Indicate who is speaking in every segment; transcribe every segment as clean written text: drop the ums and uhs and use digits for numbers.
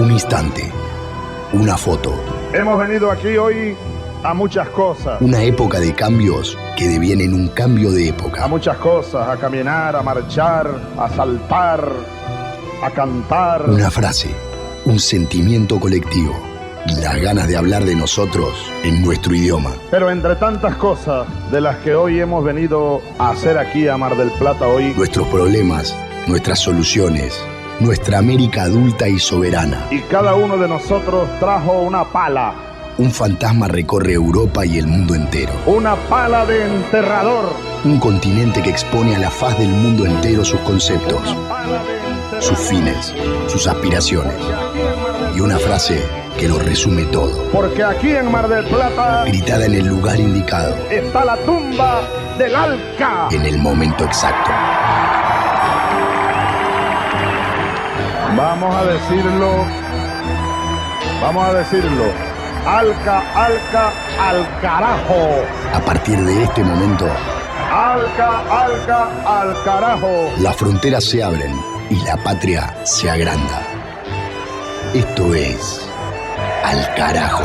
Speaker 1: Un instante, una foto.
Speaker 2: Hemos venido aquí hoy a muchas cosas.
Speaker 1: Una época de cambios que devienen un cambio de época.
Speaker 2: A muchas cosas, a caminar, a marchar, a saltar, a cantar.
Speaker 1: Una frase, un sentimiento colectivo y las ganas de hablar de nosotros en nuestro idioma.
Speaker 2: Pero entre tantas cosas de las que hoy hemos venido a hacer aquí a Mar del Plata hoy,
Speaker 1: Nuestros problemas, nuestras soluciones, nuestra América adulta y soberana.
Speaker 2: y cada uno de nosotros trajo una pala.
Speaker 1: Un fantasma recorre Europa y el mundo entero.
Speaker 2: Una pala de enterrador.
Speaker 1: Un continente que expone a la faz del mundo entero sus conceptos,
Speaker 2: Una pala de enterrador.
Speaker 1: sus fines, sus aspiraciones. Y una frase que lo resume todo.
Speaker 2: Porque aquí en Mar del Plata
Speaker 1: Gritada en el lugar indicado,
Speaker 2: está la tumba del Alca.
Speaker 1: en el momento exacto.
Speaker 2: Vamos a decirlo. Alca, Alca, al carajo.
Speaker 1: A partir de este momento,
Speaker 2: Alca, Alca, al carajo.
Speaker 1: las fronteras se abren y la patria se agranda. Esto es Al Carajo.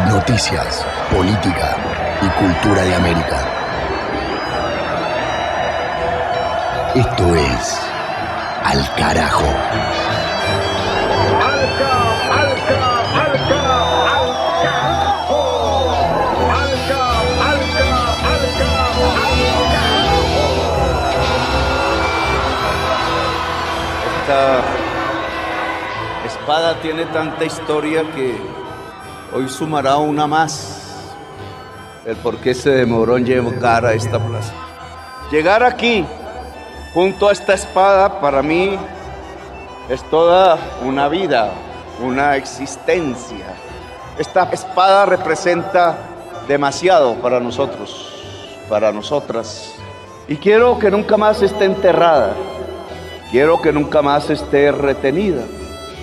Speaker 1: Noticias, política y cultura de América. Esto es Al Carajo.
Speaker 2: Alca, Alca, Alca, al carajo. Alca, Alca, Alca, al carajo.
Speaker 3: Esta espada tiene tanta historia que hoy sumará una más. El por qué se demoró en llegar a esta plaza. Llegar aquí, junto a esta espada, para mí es toda una vida, una existencia. Esta espada representa demasiado para nosotros, para nosotras. Y quiero que nunca más esté enterrada. Quiero que nunca más esté retenida.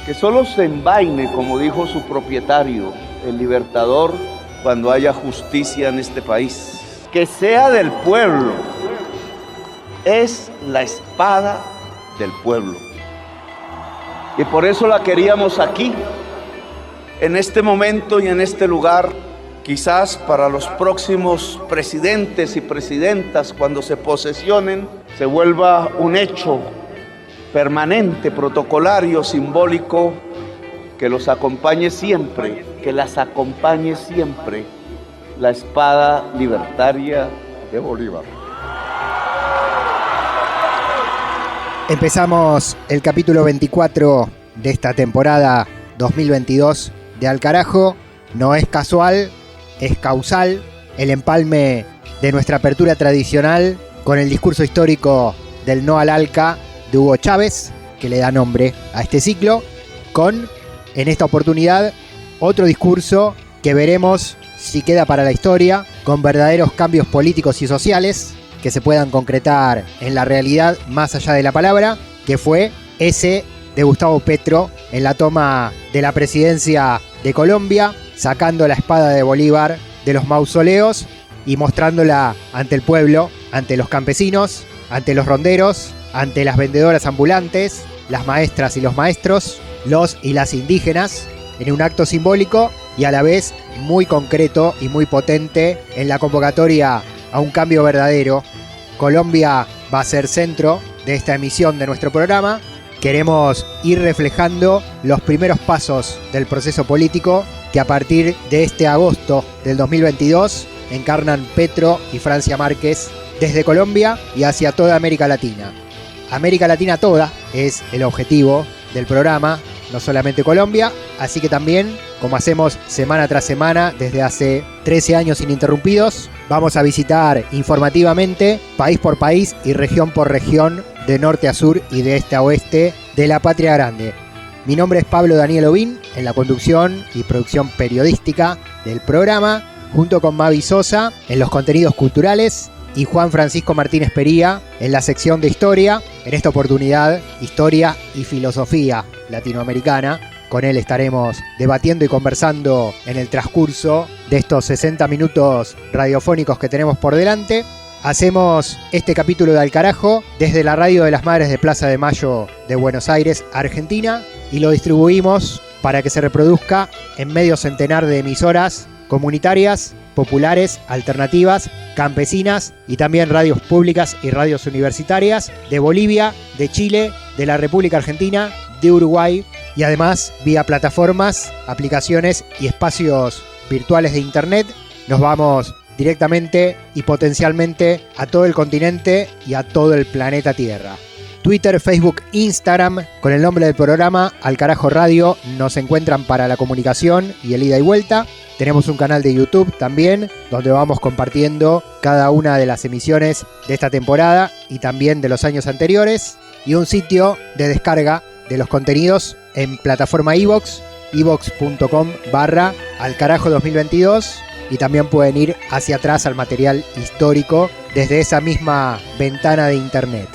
Speaker 3: Que solo se envaine, como dijo su propietario, el Libertador, cuando haya justicia en este país. Que sea del pueblo. Es la espada del pueblo. Y por eso la queríamos aquí, en este momento y en este lugar. Quizás para los próximos presidentes y presidentas, cuando se posesionen, se vuelva un hecho permanente, protocolario, simbólico, que los acompañe siempre, que las acompañe siempre la espada libertaria de Bolívar.
Speaker 4: Empezamos el capítulo 24 de esta temporada 2022 de Al Carajo. No es casual, es causal el empalme de nuestra apertura tradicional con el discurso histórico del No al Alca de Hugo Chávez, que le da nombre a este ciclo, con, en esta oportunidad, otro discurso que veremos si queda para la historia, con verdaderos cambios políticos y sociales que se puedan concretar en la realidad más allá de la palabra, que fue ese de Gustavo Petro en la toma de la presidencia de Colombia, sacando la espada de Bolívar de los mausoleos y mostrándola ante el pueblo, ante los campesinos, ante los ronderos, ante las vendedoras ambulantes, las maestras y los maestros, los y las indígenas, en un acto simbólico y a la vez muy concreto y muy potente en la convocatoria a un cambio verdadero. Colombia va a ser centro de esta emisión de nuestro programa. Queremos ir reflejando los primeros pasos del proceso político que a partir de este agosto del 2022 encarnan Petro y Francia Márquez desde Colombia y hacia toda América Latina. América Latina toda es el objetivo del programa, no solamente Colombia, así que también, como hacemos semana tras semana desde hace 13 años ininterrumpidos, vamos a visitar informativamente, país por país y región por región, de norte a sur y de este a oeste, de la Patria Grande. Mi nombre es Pablo Daniel Ovín, en la conducción y producción periodística del programa, junto con Mavi Sosa en los contenidos culturales y Juan Francisco Martínez Pería en la sección de historia, en esta oportunidad historia y filosofía latinoamericana. Con él estaremos debatiendo y conversando en el transcurso de estos 60 minutos radiofónicos que tenemos por delante. Hacemos este capítulo de Al Carajo desde la Radio de las Madres de Plaza de Mayo de Buenos Aires, Argentina, y lo distribuimos para que se reproduzca en medio centenar de emisoras comunitarias, populares, alternativas, campesinas y también radios públicas y radios universitarias de Bolivia, de Chile, de la República Argentina, de Uruguay y además vía plataformas, aplicaciones y espacios virtuales de internet. Nos vamos directamente y potencialmente a todo el continente y a todo el planeta Tierra. Twitter, Facebook, Instagram, con el nombre del programa Al Carajo Radio, nos encuentran para la comunicación y el ida y vuelta. Tenemos un canal de YouTube también, donde vamos compartiendo cada una de las emisiones de esta temporada y también de los años anteriores, y un sitio de descarga de los contenidos en plataforma iVoox, iVoox.com/Alcarajo 2022, y también pueden ir hacia atrás al material histórico desde esa misma ventana de internet.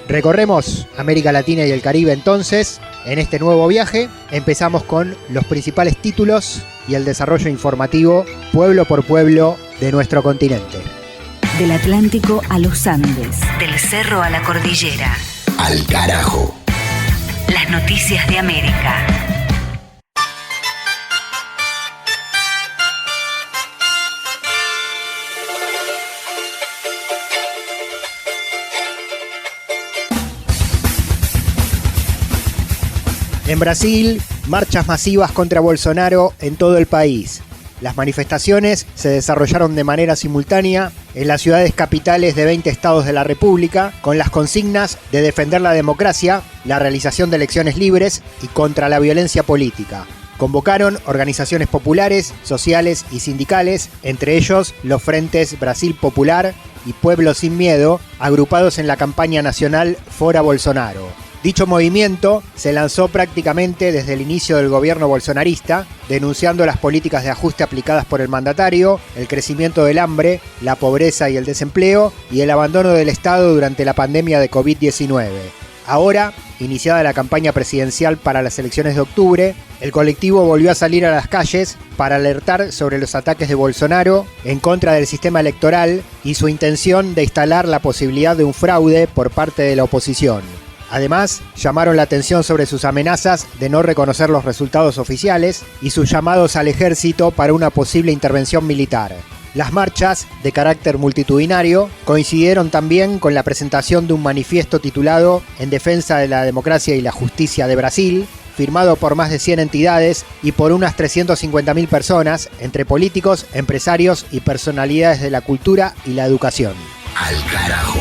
Speaker 4: Recorremos América Latina y el Caribe entonces, en este nuevo viaje. Empezamos con los principales títulos y el desarrollo informativo, pueblo por pueblo, de nuestro continente.
Speaker 5: Del Atlántico a los Andes, del cerro a la cordillera.
Speaker 1: Al Carajo.
Speaker 5: Las noticias de América.
Speaker 4: En Brasil, marchas masivas contra Bolsonaro en todo el país. Las manifestaciones se desarrollaron de manera simultánea en las ciudades capitales de 20 estados de la República, con las consignas de defender la democracia, la realización de elecciones libres y contra la violencia política. Convocaron organizaciones populares, sociales y sindicales, entre ellos los frentes Brasil Popular y Pueblo Sin Miedo, agrupados en la campaña nacional Fora Bolsonaro. Dicho movimiento se lanzó prácticamente desde el inicio del gobierno bolsonarista, denunciando las políticas de ajuste aplicadas por el mandatario, el crecimiento del hambre, la pobreza y el desempleo, y el abandono del Estado durante la pandemia de COVID-19. Ahora, iniciada la campaña presidencial para las elecciones de octubre, el colectivo volvió a salir a las calles para alertar sobre los ataques de Bolsonaro en contra del sistema electoral y su intención de instalar la posibilidad de un fraude por parte de la oposición. Además, llamaron la atención sobre sus amenazas de no reconocer los resultados oficiales y sus llamados al ejército para una posible intervención militar. Las marchas, de carácter multitudinario, coincidieron también con la presentación de un manifiesto titulado En defensa de la democracia y la justicia de Brasil, firmado por más de 100 entidades y por unas 350.000 personas, entre políticos, empresarios y personalidades de la cultura y la educación.
Speaker 1: Al Carajo.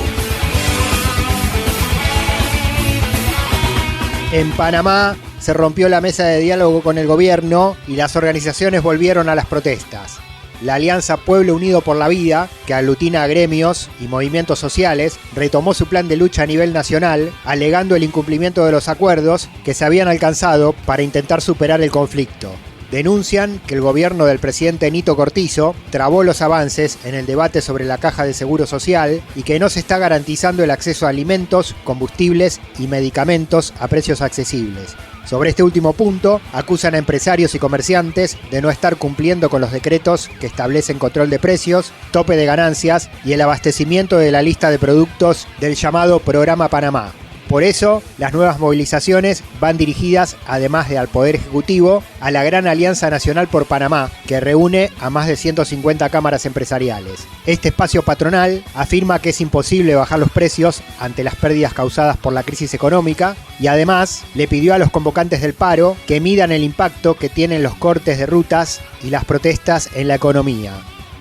Speaker 4: En Panamá se rompió la mesa de diálogo con el gobierno y las organizaciones volvieron a las protestas. La Alianza Pueblo Unido por la Vida, que aglutina a gremios y movimientos sociales, retomó su plan de lucha a nivel nacional, alegando el incumplimiento de los acuerdos que se habían alcanzado para intentar superar el conflicto. Denuncian que el gobierno del presidente Nito Cortizo trabó los avances en el debate sobre la caja de seguro social y que no se está garantizando el acceso a alimentos, combustibles y medicamentos a precios accesibles. Sobre este último punto, acusan a empresarios y comerciantes de no estar cumpliendo con los decretos que establecen control de precios, tope de ganancias y el abastecimiento de la lista de productos del llamado Programa Panamá. Por eso, las nuevas movilizaciones van dirigidas, además de al Poder Ejecutivo, a la Gran Alianza Nacional por Panamá, que reúne a más de 150 cámaras empresariales. Este espacio patronal afirma que es imposible bajar los precios ante las pérdidas causadas por la crisis económica y además le pidió a los convocantes del paro que midan el impacto que tienen los cortes de rutas y las protestas en la economía.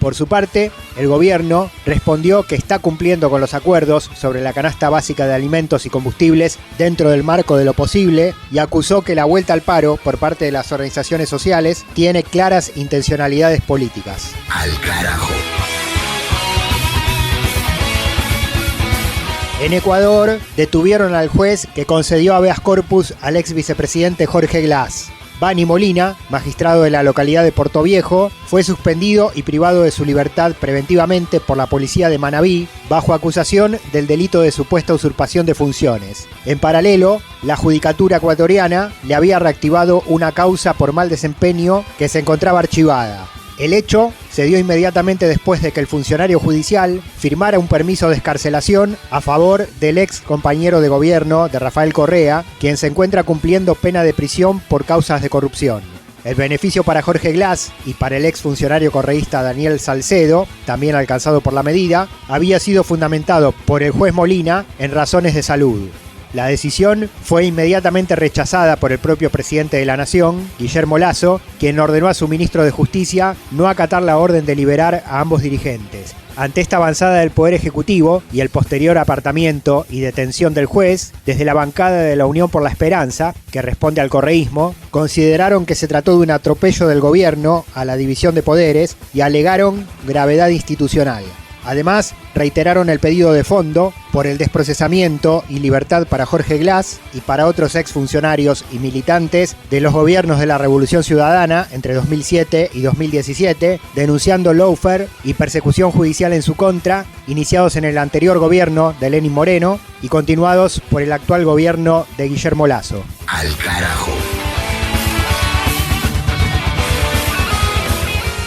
Speaker 4: Por su parte, el gobierno respondió que está cumpliendo con los acuerdos sobre la canasta básica de alimentos y combustibles dentro del marco de lo posible y acusó que la vuelta al paro por parte de las organizaciones sociales tiene claras intencionalidades políticas.
Speaker 1: Al Carajo.
Speaker 4: En Ecuador, detuvieron al juez que concedió habeas corpus al ex vicepresidente Jorge Glass. Bani Molina, magistrado de la localidad de Portoviejo, fue suspendido y privado de su libertad preventivamente por la policía de Manabí bajo acusación del delito de supuesta usurpación de funciones. En paralelo, la judicatura ecuatoriana le había reactivado una causa por mal desempeño que se encontraba archivada. El hecho se dio inmediatamente después de que el funcionario judicial firmara un permiso de excarcelación a favor del ex compañero de gobierno de Rafael Correa, quien se encuentra cumpliendo pena de prisión por causas de corrupción. El beneficio para Jorge Glass y para el ex funcionario correísta Daniel Salcedo, también alcanzado por la medida, había sido fundamentado por el juez Molina en razones de salud. La decisión fue inmediatamente rechazada por el propio presidente de la Nación, Guillermo Lasso, quien ordenó a su ministro de Justicia no acatar la orden de liberar a ambos dirigentes. Ante esta avanzada del Poder Ejecutivo y el posterior apartamiento y detención del juez, desde la bancada de la Unión por la Esperanza, que responde al correísmo, consideraron que se trató de un atropello del gobierno a la división de poderes y alegaron gravedad institucional. Además, reiteraron el pedido de fondo por el desprocesamiento y libertad para Jorge Glass y para otros exfuncionarios y militantes de los gobiernos de la Revolución Ciudadana entre 2007 y 2017, denunciando lawfare y persecución judicial en su contra, iniciados en el anterior gobierno de Lenín Moreno y continuados por el actual gobierno de Guillermo Lasso.
Speaker 1: Al carajo.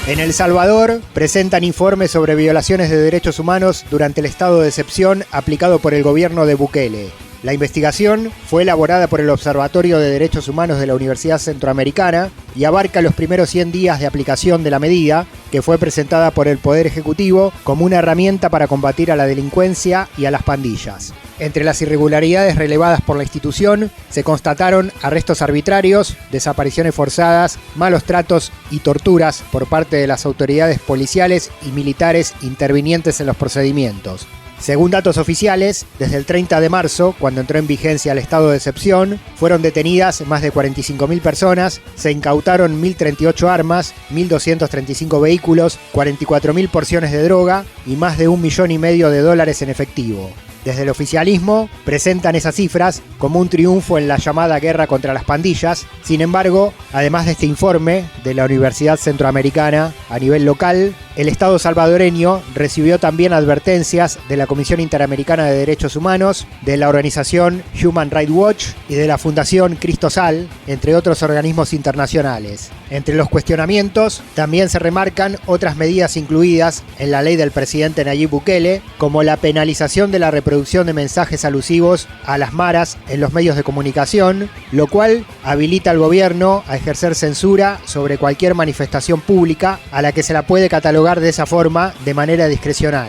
Speaker 4: En El Salvador presentan informes sobre violaciones de derechos humanos durante el estado de excepción aplicado por el gobierno de Bukele. La investigación fue elaborada por el Observatorio de Derechos Humanos de la Universidad Centroamericana y abarca los primeros 100 días de aplicación de la medida, que fue presentada por el Poder Ejecutivo como una herramienta para combatir a la delincuencia y a las pandillas. Entre las irregularidades relevadas por la institución se constataron arrestos arbitrarios, desapariciones forzadas, malos tratos y torturas por parte de las autoridades policiales y militares intervinientes en los procedimientos. Según datos oficiales, desde el 30 de marzo, cuando entró en vigencia el estado de excepción, fueron detenidas más de 45.000 personas, se incautaron 1.038 armas, 1.235 vehículos, 44.000 porciones de droga y más de $1,5 millones en efectivo. Desde el oficialismo presentan esas cifras como un triunfo en la llamada guerra contra las pandillas. Sin embargo, además de este informe de la Universidad Centroamericana a nivel local, el Estado salvadoreño recibió también advertencias de la Comisión Interamericana de Derechos Humanos, de la organización Human Rights Watch y de la Fundación Cristosal, entre otros organismos internacionales. Entre los cuestionamientos también se remarcan otras medidas incluidas en la ley del presidente Nayib Bukele, como la penalización de la reproducción de mensajes alusivos a las maras en los medios de comunicación, lo cual habilita al gobierno a ejercer censura sobre cualquier manifestación pública a la que se la puede catalogar de esa forma de manera discrecional.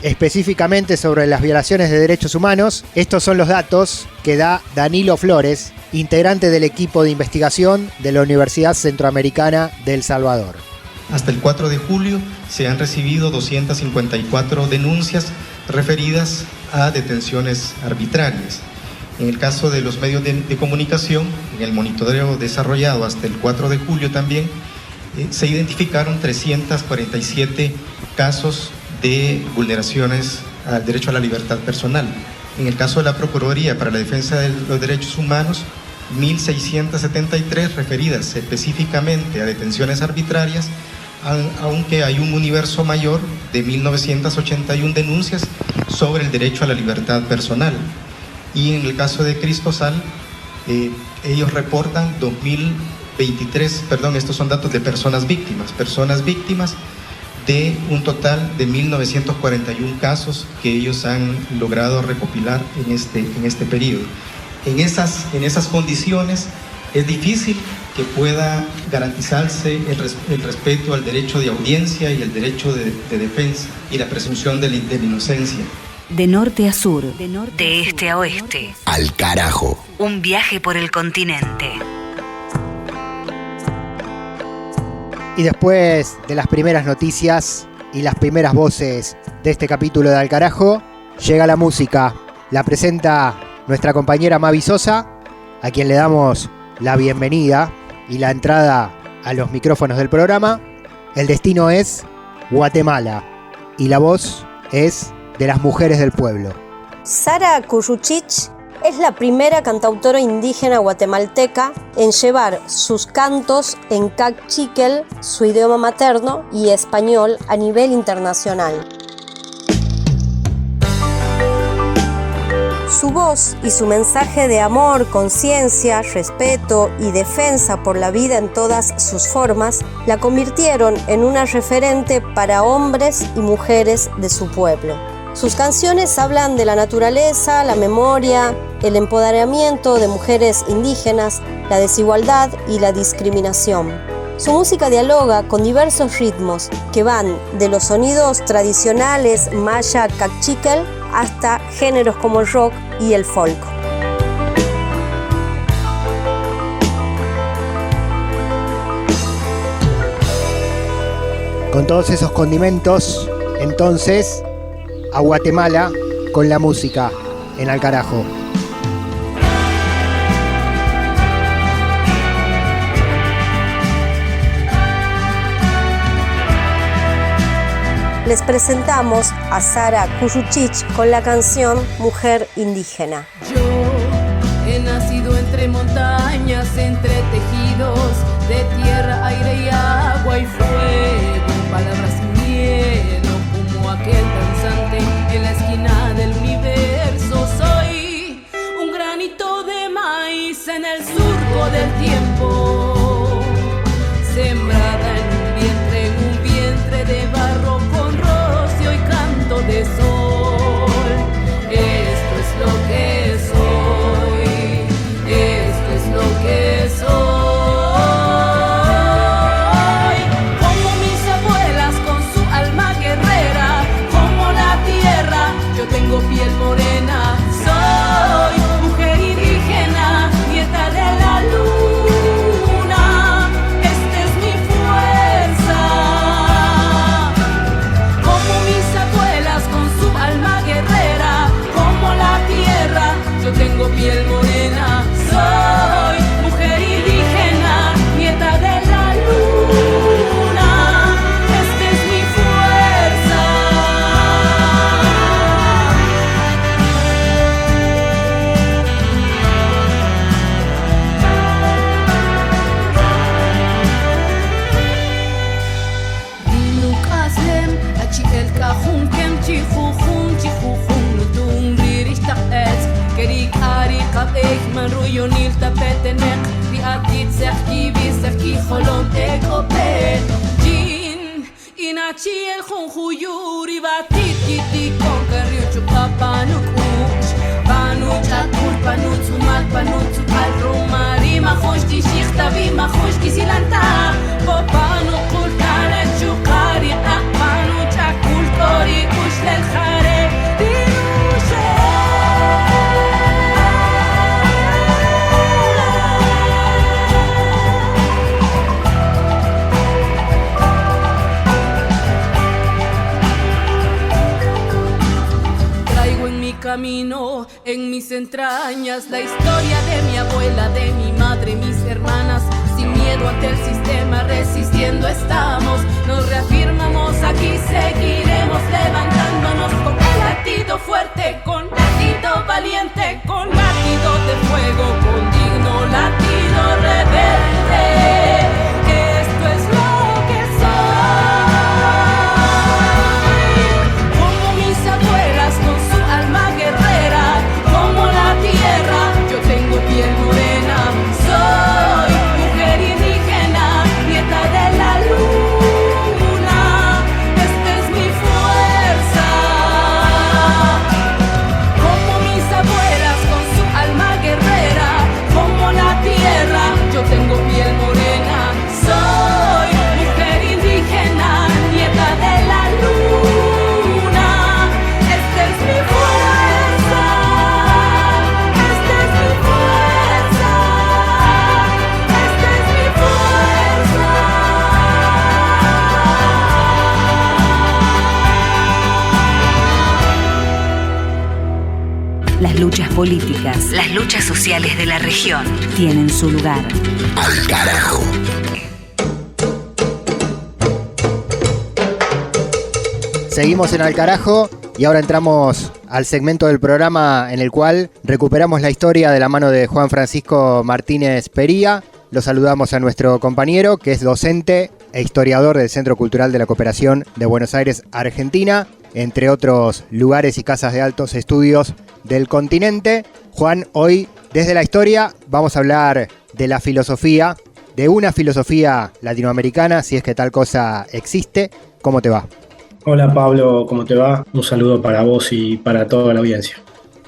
Speaker 4: Específicamente sobre las violaciones de derechos humanos, estos son los datos que da Danilo Flores, integrante del equipo de investigación de la Universidad Centroamericana de El Salvador.
Speaker 6: Hasta el 4 de julio se han recibido 254 denuncias referidas a detenciones arbitrarias. En el caso de los medios de comunicación, en el monitoreo desarrollado hasta el 4 de julio también, se identificaron 347 casos de vulneraciones al derecho a la libertad personal. En el caso de la Procuraduría para la Defensa de los Derechos Humanos, 1.673 referidas específicamente a detenciones arbitrarias, aunque hay un universo mayor de 1.981 denuncias sobre el derecho a la libertad personal. Y en el caso de Cristosal, ellos reportan 2.023, estos son datos de personas víctimas de un total de 1.941 casos que ellos han logrado recopilar en este periodo. En esas condiciones es difícil que pueda garantizarse el respeto al derecho de audiencia y el derecho de defensa y la presunción de la inocencia.
Speaker 5: De norte a sur, de este a oeste.
Speaker 1: Al carajo.
Speaker 5: Un viaje por el continente.
Speaker 4: Y después de las primeras noticias y las primeras voces de este capítulo de Al Carajo, llega la música. La presenta nuestra compañera Mavi Sosa, a quien le damos la bienvenida y la entrada a los micrófonos del programa. El destino es Guatemala y la voz es de las mujeres del pueblo.
Speaker 7: Sara Curruchich es la primera cantautora indígena guatemalteca en llevar sus cantos en cachiquel, su idioma materno, y español a nivel internacional. Su voz y su mensaje de amor, conciencia, respeto y defensa por la vida en todas sus formas la convirtieron en una referente para hombres y mujeres de su pueblo. Sus canciones hablan de la naturaleza, la memoria, el empoderamiento de mujeres indígenas, la desigualdad y la discriminación. Su música dialoga con diversos ritmos que van de los sonidos tradicionales maya cachiquel hasta géneros como el rock y el folk.
Speaker 4: Con todos esos condimentos, entonces, a Guatemala con la música en Al Carajo.
Speaker 7: Les presentamos a Sara Kuyuchich con la canción Mujer Indígena.
Speaker 8: Yo he nacido entre montañas, entre tejidos de tierra, aire y agua y fuego, palabras sin miedo, como aquel danzante en la esquina del universo. Soy un granito de maíz en el surco del tiempo, sembrada en un vientre de barro con rocío y canto de sol. Esto es lo que soy, esto es lo que soy. Como mis abuelas con su alma guerrera, como la tierra, yo tengo piel morena. Soy mujer indígena, nieta de la luna. Esta es mi fuerza. Como mis abuelas con su alma guerrera, como la tierra, yo tengo piel morena. Soy mujer indígena, nieta de la luna. Esta es mi fuerza. Dinukaslem, achi el cajun kem chijujun chijujun lutung ririshtak es kerik ari kabek man ruyonil tapetenek bi atit sekki bi sekki holom ekopet jin inachi el junjuyuri batit kiti con carriucho papanuk uch panuch akul panuch umal panuch al romari majosh di shikhta bi majosh kisilanta popanu kul kala chukari panuch akul kori kush lel khare camino en mis entrañas la historia de mi abuela, de mi madre, mis hermanas. Sin miedo ante el sistema, resistiendo estamos. Nos reafirmamos, aquí seguiremos levantándonos con latido fuerte, con latido valiente, con latido de fuego, con digno latido rebelde. Esto es lo que soy. Como mis abuelas con su alma guerrera, como la tierra, yo tengo piel morena. Soy mujer indígena, nieta de la luna. Esta es mi fuerza. Como mis abuelas con su alma guerrera, como la tierra, yo tengo piel morena. Soy mujer indígena, nieta de la luna. Esta es mi fuerza. Esta es mi fuerza. Esta es mi fuerza.
Speaker 5: Las luchas políticas, las luchas sociales de la región tienen su lugar.
Speaker 1: Al Carajo.
Speaker 4: Seguimos en Al Carajo y ahora entramos al segmento del programa en el cual recuperamos la historia de la mano de Juan Francisco Martínez Pería. Lo saludamos a nuestro compañero, que es docente e historiador del Centro Cultural de la Cooperación de Buenos Aires, Argentina. entre otros lugares y casas de altos estudios del continente. Juan, hoy desde la historia vamos a hablar de la filosofía, de una filosofía latinoamericana, si es que tal cosa existe. ¿Cómo te va?
Speaker 9: Hola Pablo, ¿cómo te va? Un saludo para vos y para toda la audiencia.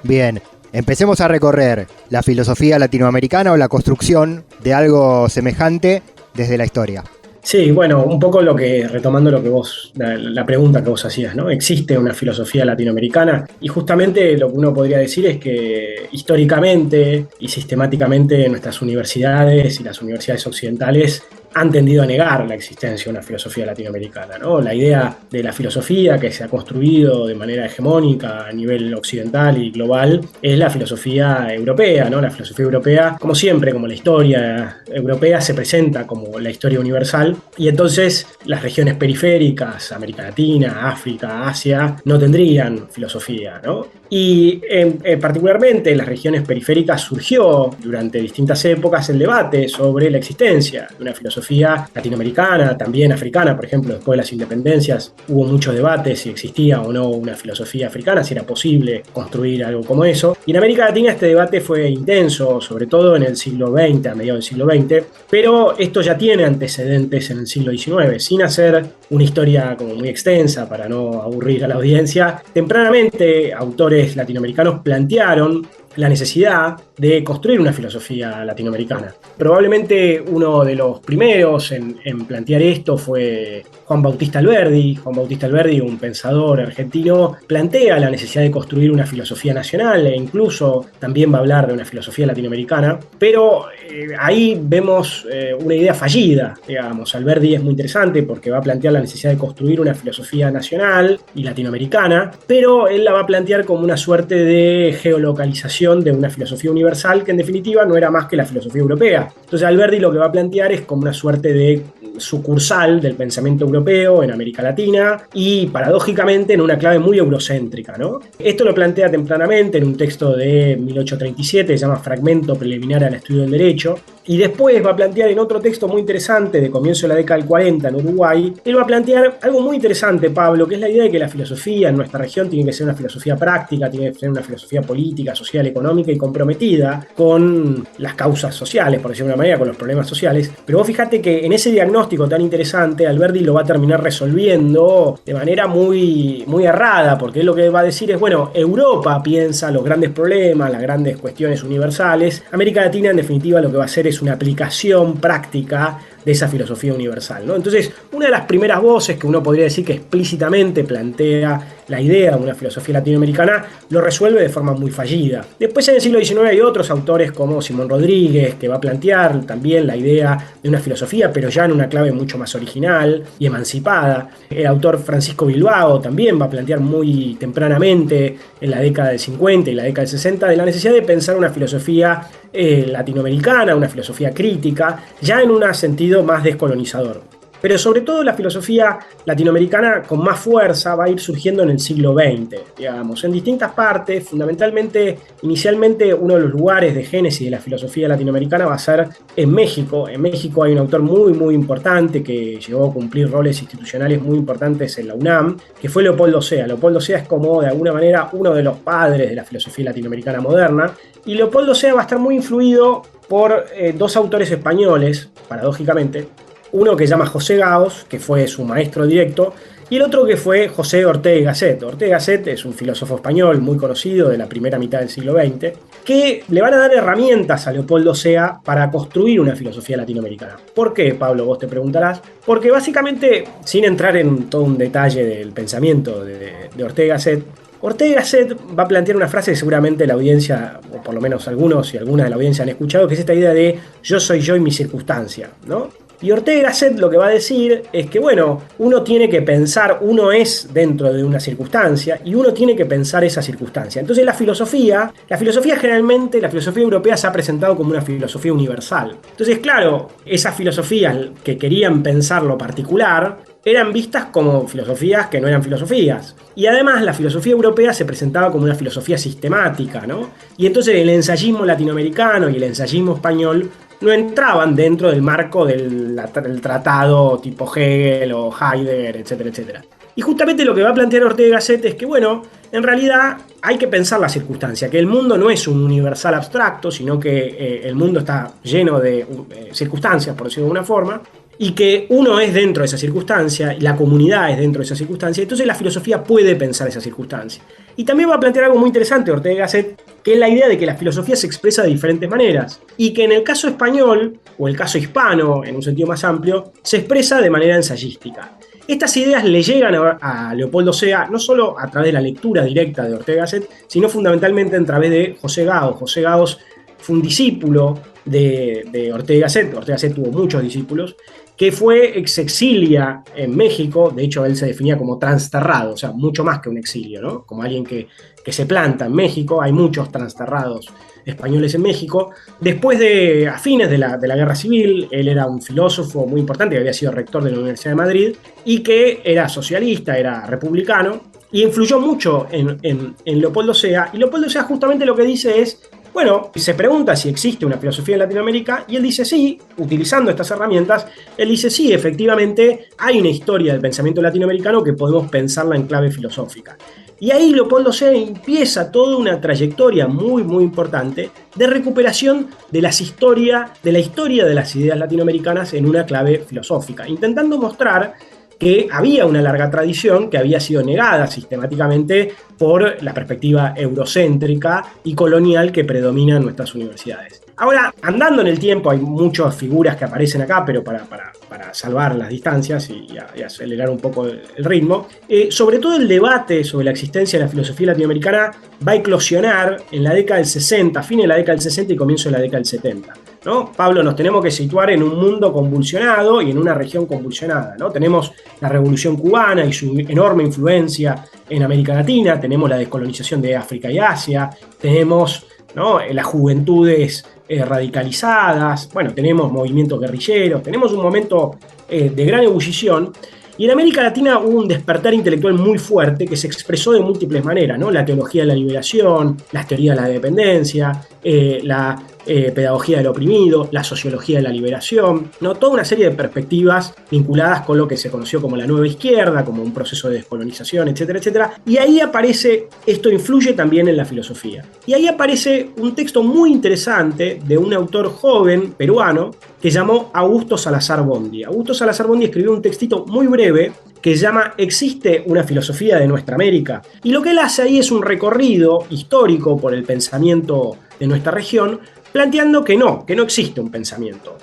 Speaker 4: Bien, empecemos a recorrer la filosofía latinoamericana o la construcción de algo semejante desde la historia.
Speaker 9: Sí, bueno, un poco retomando lo que la pregunta que vos hacías, ¿no? ¿Existe una filosofía latinoamericana? Y justamente lo que uno podría decir es que históricamente y sistemáticamente nuestras universidades y las universidades occidentales han tendido a negar la existencia de una filosofía latinoamericana, ¿no? La idea de la filosofía que se ha construido de manera hegemónica a nivel occidental y global es la filosofía europea, ¿no? La filosofía europea, como siempre, como la historia europea, se presenta como la historia universal, y entonces las regiones periféricas, América Latina, África, Asia, no tendrían filosofía, ¿no? Y particularmente en las regiones periféricas surgió durante distintas épocas el debate sobre la existencia de una filosofía latinoamericana, también africana. Por ejemplo, después de las independencias hubo mucho debate si existía o no una filosofía africana, si era posible construir algo como eso. Y en América Latina este debate fue intenso, sobre todo en el siglo XX, a mediados del siglo XX, pero esto ya tiene antecedentes en el siglo XIX, sin hacer una historia como muy extensa para no aburrir a la audiencia. Tempranamente, autores latinoamericanos plantearon la necesidad de construir una filosofía latinoamericana. Probablemente uno de los primeros en plantear esto fue Juan Bautista Alberdi. Juan Bautista Alberdi, un pensador argentino, plantea la necesidad de construir una filosofía nacional e incluso también va a hablar de una filosofía latinoamericana, pero ahí vemos una idea fallida, digamos. Alberdi es muy interesante porque va a plantear la necesidad de construir una filosofía nacional y latinoamericana, pero él la va a plantear como una suerte de geolocalización de una filosofía universal que en definitiva no era más que la filosofía europea. Entonces Alberdi lo que va a plantear es como una suerte de sucursal del pensamiento europeo en América Latina y paradójicamente en una clave muy eurocéntrica, ¿no? Esto lo plantea tempranamente en un texto de 1837, se llama Fragmento preliminar al estudio del derecho, y después va a plantear en otro texto muy interesante de comienzo de la década del 40 en Uruguay. Él va a plantear algo muy interesante, Pablo, que es la idea de que la filosofía en nuestra región tiene que ser una filosofía práctica, tiene que ser una filosofía política, social, económica y comprometida con las causas sociales, por decirlo de una manera, con los problemas sociales. Pero vos fíjate que en ese diagnóstico tan interesante, Alberdi lo va a terminar resolviendo de manera muy, muy errada, porque él lo que va a decir es, bueno, Europa piensa los grandes problemas, las grandes cuestiones universales. América Latina, en definitiva, lo que va a hacer es una aplicación práctica de esa filosofía universal, ¿no? Entonces, una de las primeras voces que uno podría decir que explícitamente plantea la idea de una filosofía latinoamericana lo resuelve de forma muy fallida. Después, en el siglo XIX hay otros autores como Simón Rodríguez, que va a plantear también la idea de una filosofía, pero ya en una clave mucho más original y emancipada. El autor Francisco Bilbao también va a plantear muy tempranamente, en la década del 50 y la década del 60, de la necesidad de pensar una filosofía latinoamericana, una filosofía crítica, ya en un sentido más descolonizador. Pero sobre todo la filosofía latinoamericana con más fuerza va a ir surgiendo en el siglo XX, digamos, en distintas partes. Fundamentalmente, inicialmente uno de los lugares de génesis de la filosofía latinoamericana va a ser en México. En México hay un autor muy, muy importante que llegó a cumplir roles institucionales muy importantes en la UNAM, que fue Leopoldo Sea. Leopoldo Sea es como, de alguna manera, uno de los padres de la filosofía latinoamericana moderna. Y Leopoldo Sea va a estar muy influido por dos autores españoles, paradójicamente. Uno que se llama José Gaos, que fue su maestro directo, y el otro que fue José Ortega y Gasset. Ortega y Gasset es un filósofo español muy conocido de la primera mitad del siglo XX, que le van a dar herramientas a Leopoldo Sea para construir una filosofía latinoamericana. ¿Por qué, Pablo? Vos te preguntarás. Porque básicamente, sin entrar en todo un detalle del pensamiento de Ortega y Gasset, Ortega y Gasset va a plantear una frase que seguramente la audiencia, o por lo menos algunos y algunas de la audiencia han escuchado, que es esta idea de yo soy yo y mi circunstancia, ¿no? Y Ortega y Gasset lo que va a decir es que, bueno, uno tiene que pensar, uno es dentro de una circunstancia y uno tiene que pensar esa circunstancia. Entonces la filosofía generalmente, la filosofía europea se ha presentado como una filosofía universal. Entonces, claro, esas filosofías que querían pensar lo particular eran vistas como filosofías que no eran filosofías. Y además la filosofía europea se presentaba como una filosofía sistemática, ¿no? Y entonces el ensayismo latinoamericano y el ensayismo español no entraban dentro del marco del tratado tipo Hegel o Heidegger, etcétera, etcétera. Y justamente lo que va a plantear Ortega y Gasset es que, bueno, en realidad hay que pensar la circunstancia, que el mundo no es un universal abstracto, sino que el mundo está lleno de circunstancias, por decirlo de alguna forma, y que uno es dentro de esa circunstancia, y la comunidad es dentro de esa circunstancia, entonces la filosofía puede pensar esa circunstancia. Y también va a plantear algo muy interesante Ortega y Gasset, que es la idea de que la filosofía se expresa de diferentes maneras, y que en el caso español, o el caso hispano, en un sentido más amplio, se expresa de manera ensayística. Estas ideas le llegan a Leopoldo Sea no solo a través de la lectura directa de Ortega y Gasset, sino fundamentalmente a través de José Gaos. José Gaos fue un discípulo de Ortega y Gasset. Ortega y Gasset tuvo muchos discípulos, que fue exilia en México. De hecho, él se definía como transterrado, o sea, mucho más que un exilio, ¿no? Como alguien que se planta en México. Hay muchos transterrados españoles en México. Después a fines de la Guerra Civil, él era un filósofo muy importante que había sido rector de la Universidad de Madrid y que era socialista, era republicano, y influyó mucho en Leopoldo Sea. Y Leopoldo Sea justamente lo que dice es, bueno, se pregunta si existe una filosofía en Latinoamérica, y él dice sí, utilizando estas herramientas, él dice sí, efectivamente hay una historia del pensamiento latinoamericano que podemos pensarla en clave filosófica. Y ahí Leopoldo Sea empieza toda una trayectoria muy, muy importante de recuperación de la historia de las ideas latinoamericanas en una clave filosófica, intentando mostrar que había una larga tradición que había sido negada sistemáticamente por la perspectiva eurocéntrica y colonial que predomina en nuestras universidades. Ahora, andando en el tiempo, hay muchas figuras que aparecen acá, pero para salvar las distancias y acelerar un poco el ritmo, sobre todo el debate sobre la existencia de la filosofía latinoamericana va a eclosionar en la década del 60, fin de la década del 60 y comienzo de la década del 70. ¿No? Pablo, nos tenemos que situar en un mundo convulsionado y en una región convulsionada, ¿no? Tenemos la Revolución Cubana y su enorme influencia en América Latina, tenemos la descolonización de África y Asia, tenemos, ¿no?, las juventudes radicalizadas, bueno, tenemos movimientos guerrilleros, tenemos un momento de gran ebullición. Y en América Latina hubo un despertar intelectual muy fuerte que se expresó de múltiples maneras, ¿no? La teología de la liberación, las teorías de la dependencia, la pedagogía del oprimido, la sociología de la liberación, ¿no? Toda una serie de perspectivas vinculadas con lo que se conoció como la nueva izquierda, como un proceso de descolonización, etcétera, etcétera. Y ahí aparece, esto influye también en la filosofía. Y ahí aparece un texto muy interesante de un autor joven peruano que llamó Augusto Salazar Bondy. Augusto Salazar Bondy escribió un textito muy breve que se llama ¿Existe una filosofía de nuestra América? Y lo que él hace ahí es un recorrido histórico por el pensamiento de nuestra región, planteando que no existe un pensamiento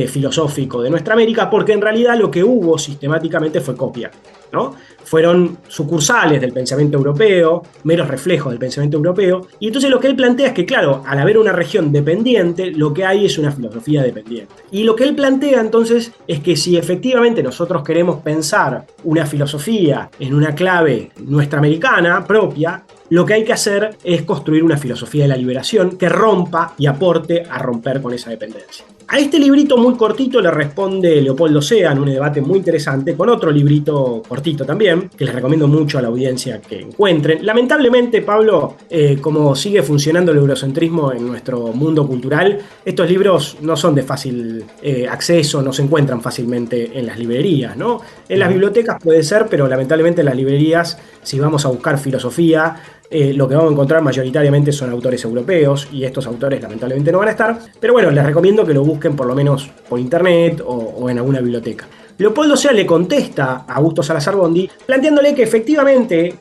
Speaker 9: filosófico de nuestra América, porque en realidad lo que hubo sistemáticamente fue copia, ¿no? Fueron sucursales del pensamiento europeo, meros reflejos del pensamiento europeo, y entonces lo que él plantea es que, claro, al haber una región dependiente, lo que hay es una filosofía dependiente. Y lo que él plantea entonces es que si efectivamente nosotros queremos pensar una filosofía en una clave nuestra americana propia, lo que hay que hacer es construir una filosofía de la liberación que rompa y aporte a romper con esa dependencia. A este librito muy cortito le responde Leopoldo Sea en un debate muy interesante con otro librito cortito también, que les recomiendo mucho a la audiencia que encuentren. Lamentablemente, Pablo, como sigue funcionando el eurocentrismo en nuestro mundo cultural, estos libros no son de fácil acceso, no se encuentran fácilmente en las librerías, ¿no? En las bibliotecas puede ser, pero lamentablemente en las librerías, si vamos a buscar filosofía, lo que vamos a encontrar mayoritariamente son autores europeos, y estos autores lamentablemente no van a estar, pero bueno, les recomiendo que lo busquen por lo menos por internet o en alguna biblioteca. Leopoldo Sea le contesta a Augusto Salazar Bondy planteándole que efectivamente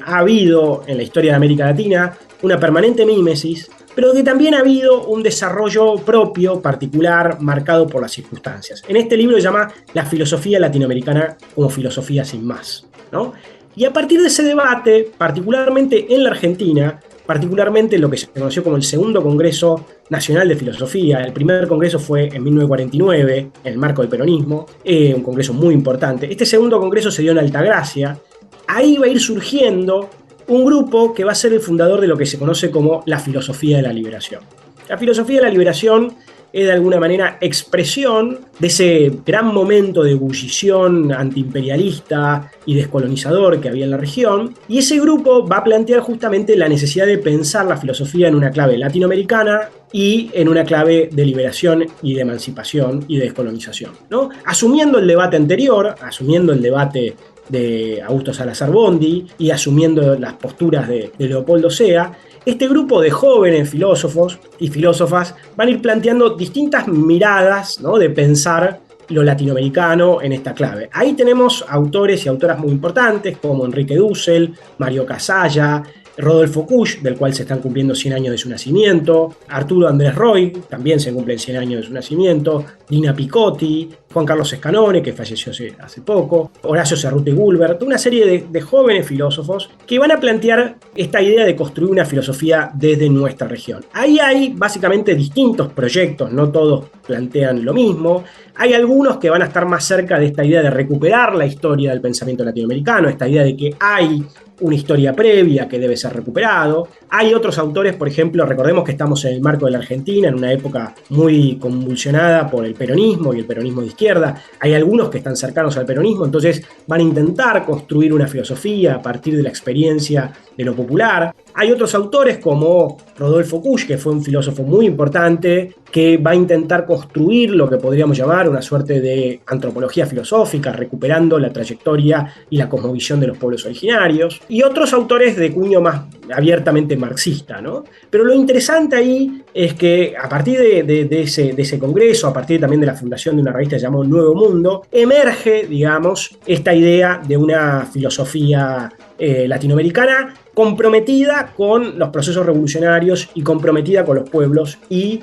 Speaker 9: ha habido en la historia de América Latina una permanente mímesis, pero que también ha habido un desarrollo propio, particular, marcado por las circunstancias. En este libro se llama La filosofía latinoamericana como filosofía sin más, ¿no? Y a partir de ese debate, particularmente en la Argentina, particularmente lo que se conoció como el Segundo Congreso Nacional de Filosofía, el primer congreso fue en 1949, en el marco del peronismo, un congreso muy importante. Este segundo congreso se dio en Altagracia. Ahí va a ir surgiendo un grupo que va a ser el fundador de lo que se conoce como la filosofía de la liberación. La filosofía de la liberación es de alguna manera expresión de ese gran momento de ebullición antiimperialista y descolonizador que había en la región, y ese grupo va a plantear justamente la necesidad de pensar la filosofía en una clave latinoamericana y en una clave de liberación y de emancipación y de descolonización, ¿no? Asumiendo el debate anterior, asumiendo el debate de Augusto Salazar Bondy y asumiendo las posturas de Leopoldo Sea, este grupo de jóvenes filósofos y filósofas van a ir planteando distintas miradas, ¿no?, de pensar lo latinoamericano en esta clave. Ahí tenemos autores y autoras muy importantes como Enrique Dussel, Mario Casalla, Rodolfo Kusch, del cual se están cumpliendo 100 años de su nacimiento, Arturo Andrés Roy, también se cumplen 100 años de su nacimiento, Dina Picotti, Juan Carlos Scanone, que falleció hace poco, Horacio Cerruti Gulbert, una serie de jóvenes filósofos que van a plantear esta idea de construir una filosofía desde nuestra región. Ahí hay básicamente distintos proyectos, no todos plantean lo mismo. Hay algunos que van a estar más cerca de esta idea de recuperar la historia del pensamiento latinoamericano, esta idea de que hay una historia previa que debe ser recuperado. Hay otros autores, por ejemplo, recordemos que estamos en el marco de la Argentina, en una época muy convulsionada por el peronismo y el peronismo de izquierda. Hay algunos que están cercanos al peronismo, entonces van a intentar construir una filosofía a partir de la experiencia de lo popular. Hay otros autores como Rodolfo Kusch, que fue un filósofo muy importante, que va a intentar construir lo que podríamos llamar una suerte de antropología filosófica, recuperando la trayectoria y la cosmovisión de los pueblos originarios, y otros autores de cuño más abiertamente marxista, ¿no? Pero lo interesante ahí es que a partir de ese congreso, a partir también de la fundación de una revista llamada Nuevo Mundo, emerge, digamos, esta idea de una filosofía latinoamericana comprometida con los procesos revolucionarios y comprometida con los pueblos y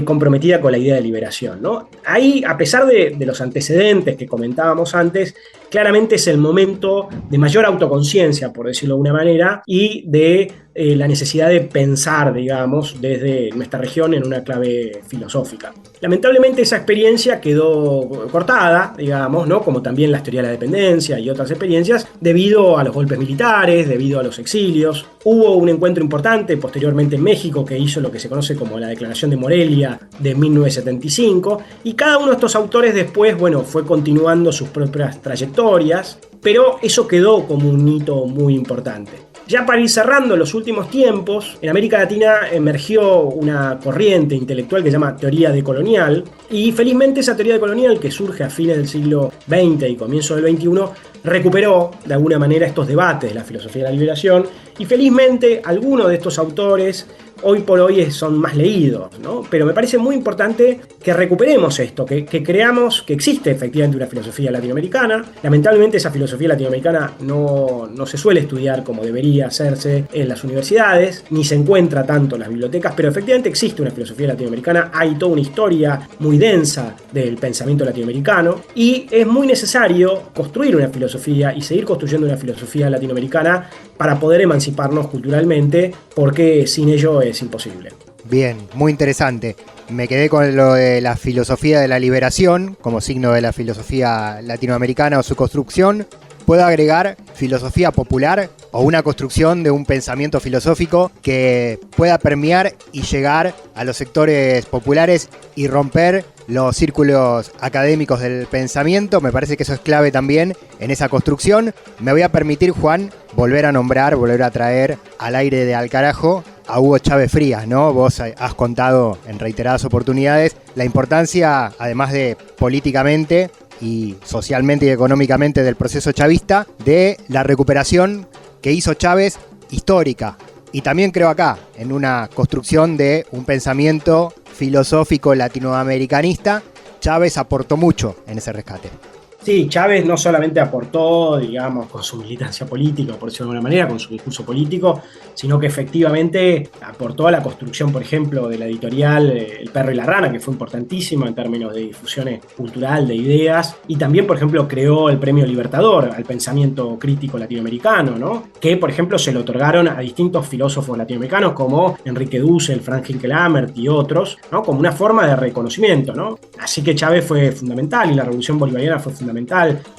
Speaker 9: comprometida con la idea de liberación, ¿no? Ahí, a pesar de los antecedentes que comentábamos antes, claramente es el momento de mayor autoconciencia, por decirlo de una manera, y de la necesidad de pensar, digamos, desde nuestra región en una clave filosófica. Lamentablemente esa experiencia quedó cortada, digamos, ¿no?, como también la teoría de la dependencia y otras experiencias, debido a los golpes militares, debido a los exilios. Hubo un encuentro importante posteriormente en México que hizo lo que se conoce como la Declaración de Morelia de 1975, y cada uno de estos autores después, bueno, fue continuando sus propias trayectorias, pero eso quedó como un hito muy importante. Ya para ir cerrando los últimos tiempos, en América Latina emergió una corriente intelectual que se llama teoría decolonial, y felizmente esa teoría decolonial, que surge a fines del siglo XX y comienzo del XXI, recuperó de alguna manera estos debates de la filosofía de la liberación, y felizmente algunos de estos autores hoy por hoy son más leídos, ¿no? Pero me parece muy importante que recuperemos esto, que creamos que existe efectivamente una filosofía latinoamericana. Lamentablemente esa filosofía latinoamericana no se suele estudiar como debería hacerse en las universidades, ni se encuentra tanto en las bibliotecas, pero efectivamente existe una filosofía latinoamericana, hay toda una historia muy densa del pensamiento latinoamericano, y es muy necesario construir una filosofía y seguir construyendo una filosofía latinoamericana para poder emanciparnos culturalmente, porque sin ello es imposible.
Speaker 4: Bien, muy interesante. Me quedé con lo de la filosofía de la liberación como signo de la filosofía latinoamericana o su construcción. Puedo agregar filosofía popular o una construcción de un pensamiento filosófico que pueda permear y llegar a los sectores populares y romper los círculos académicos del pensamiento. Me parece que eso es clave también en esa construcción. Me voy a permitir, Juan, volver a traer al aire de Al Carajo a Hugo Chávez Frías, ¿no? Vos has contado en reiteradas oportunidades la importancia, además de políticamente y socialmente y económicamente del proceso chavista, de la recuperación que hizo Chávez histórica. Y también creo acá, en una construcción de un pensamiento filosófico latinoamericanista, Chávez aportó mucho en ese rescate.
Speaker 9: Sí, Chávez no solamente aportó, digamos, con su militancia política, por decirlo de alguna manera, con su discurso político, sino que efectivamente aportó a la construcción, por ejemplo, de la editorial El Perro y la Rana, que fue importantísima en términos de difusión cultural de ideas, y también, por ejemplo, creó el Premio Libertador al pensamiento crítico latinoamericano, ¿no?, que, por ejemplo, se lo otorgaron a distintos filósofos latinoamericanos como Enrique Dussel, Frank Hinckelamert y otros, ¿no?, como una forma de reconocimiento, ¿no? Así que Chávez fue fundamental y la Revolución Bolivariana fue fundamental.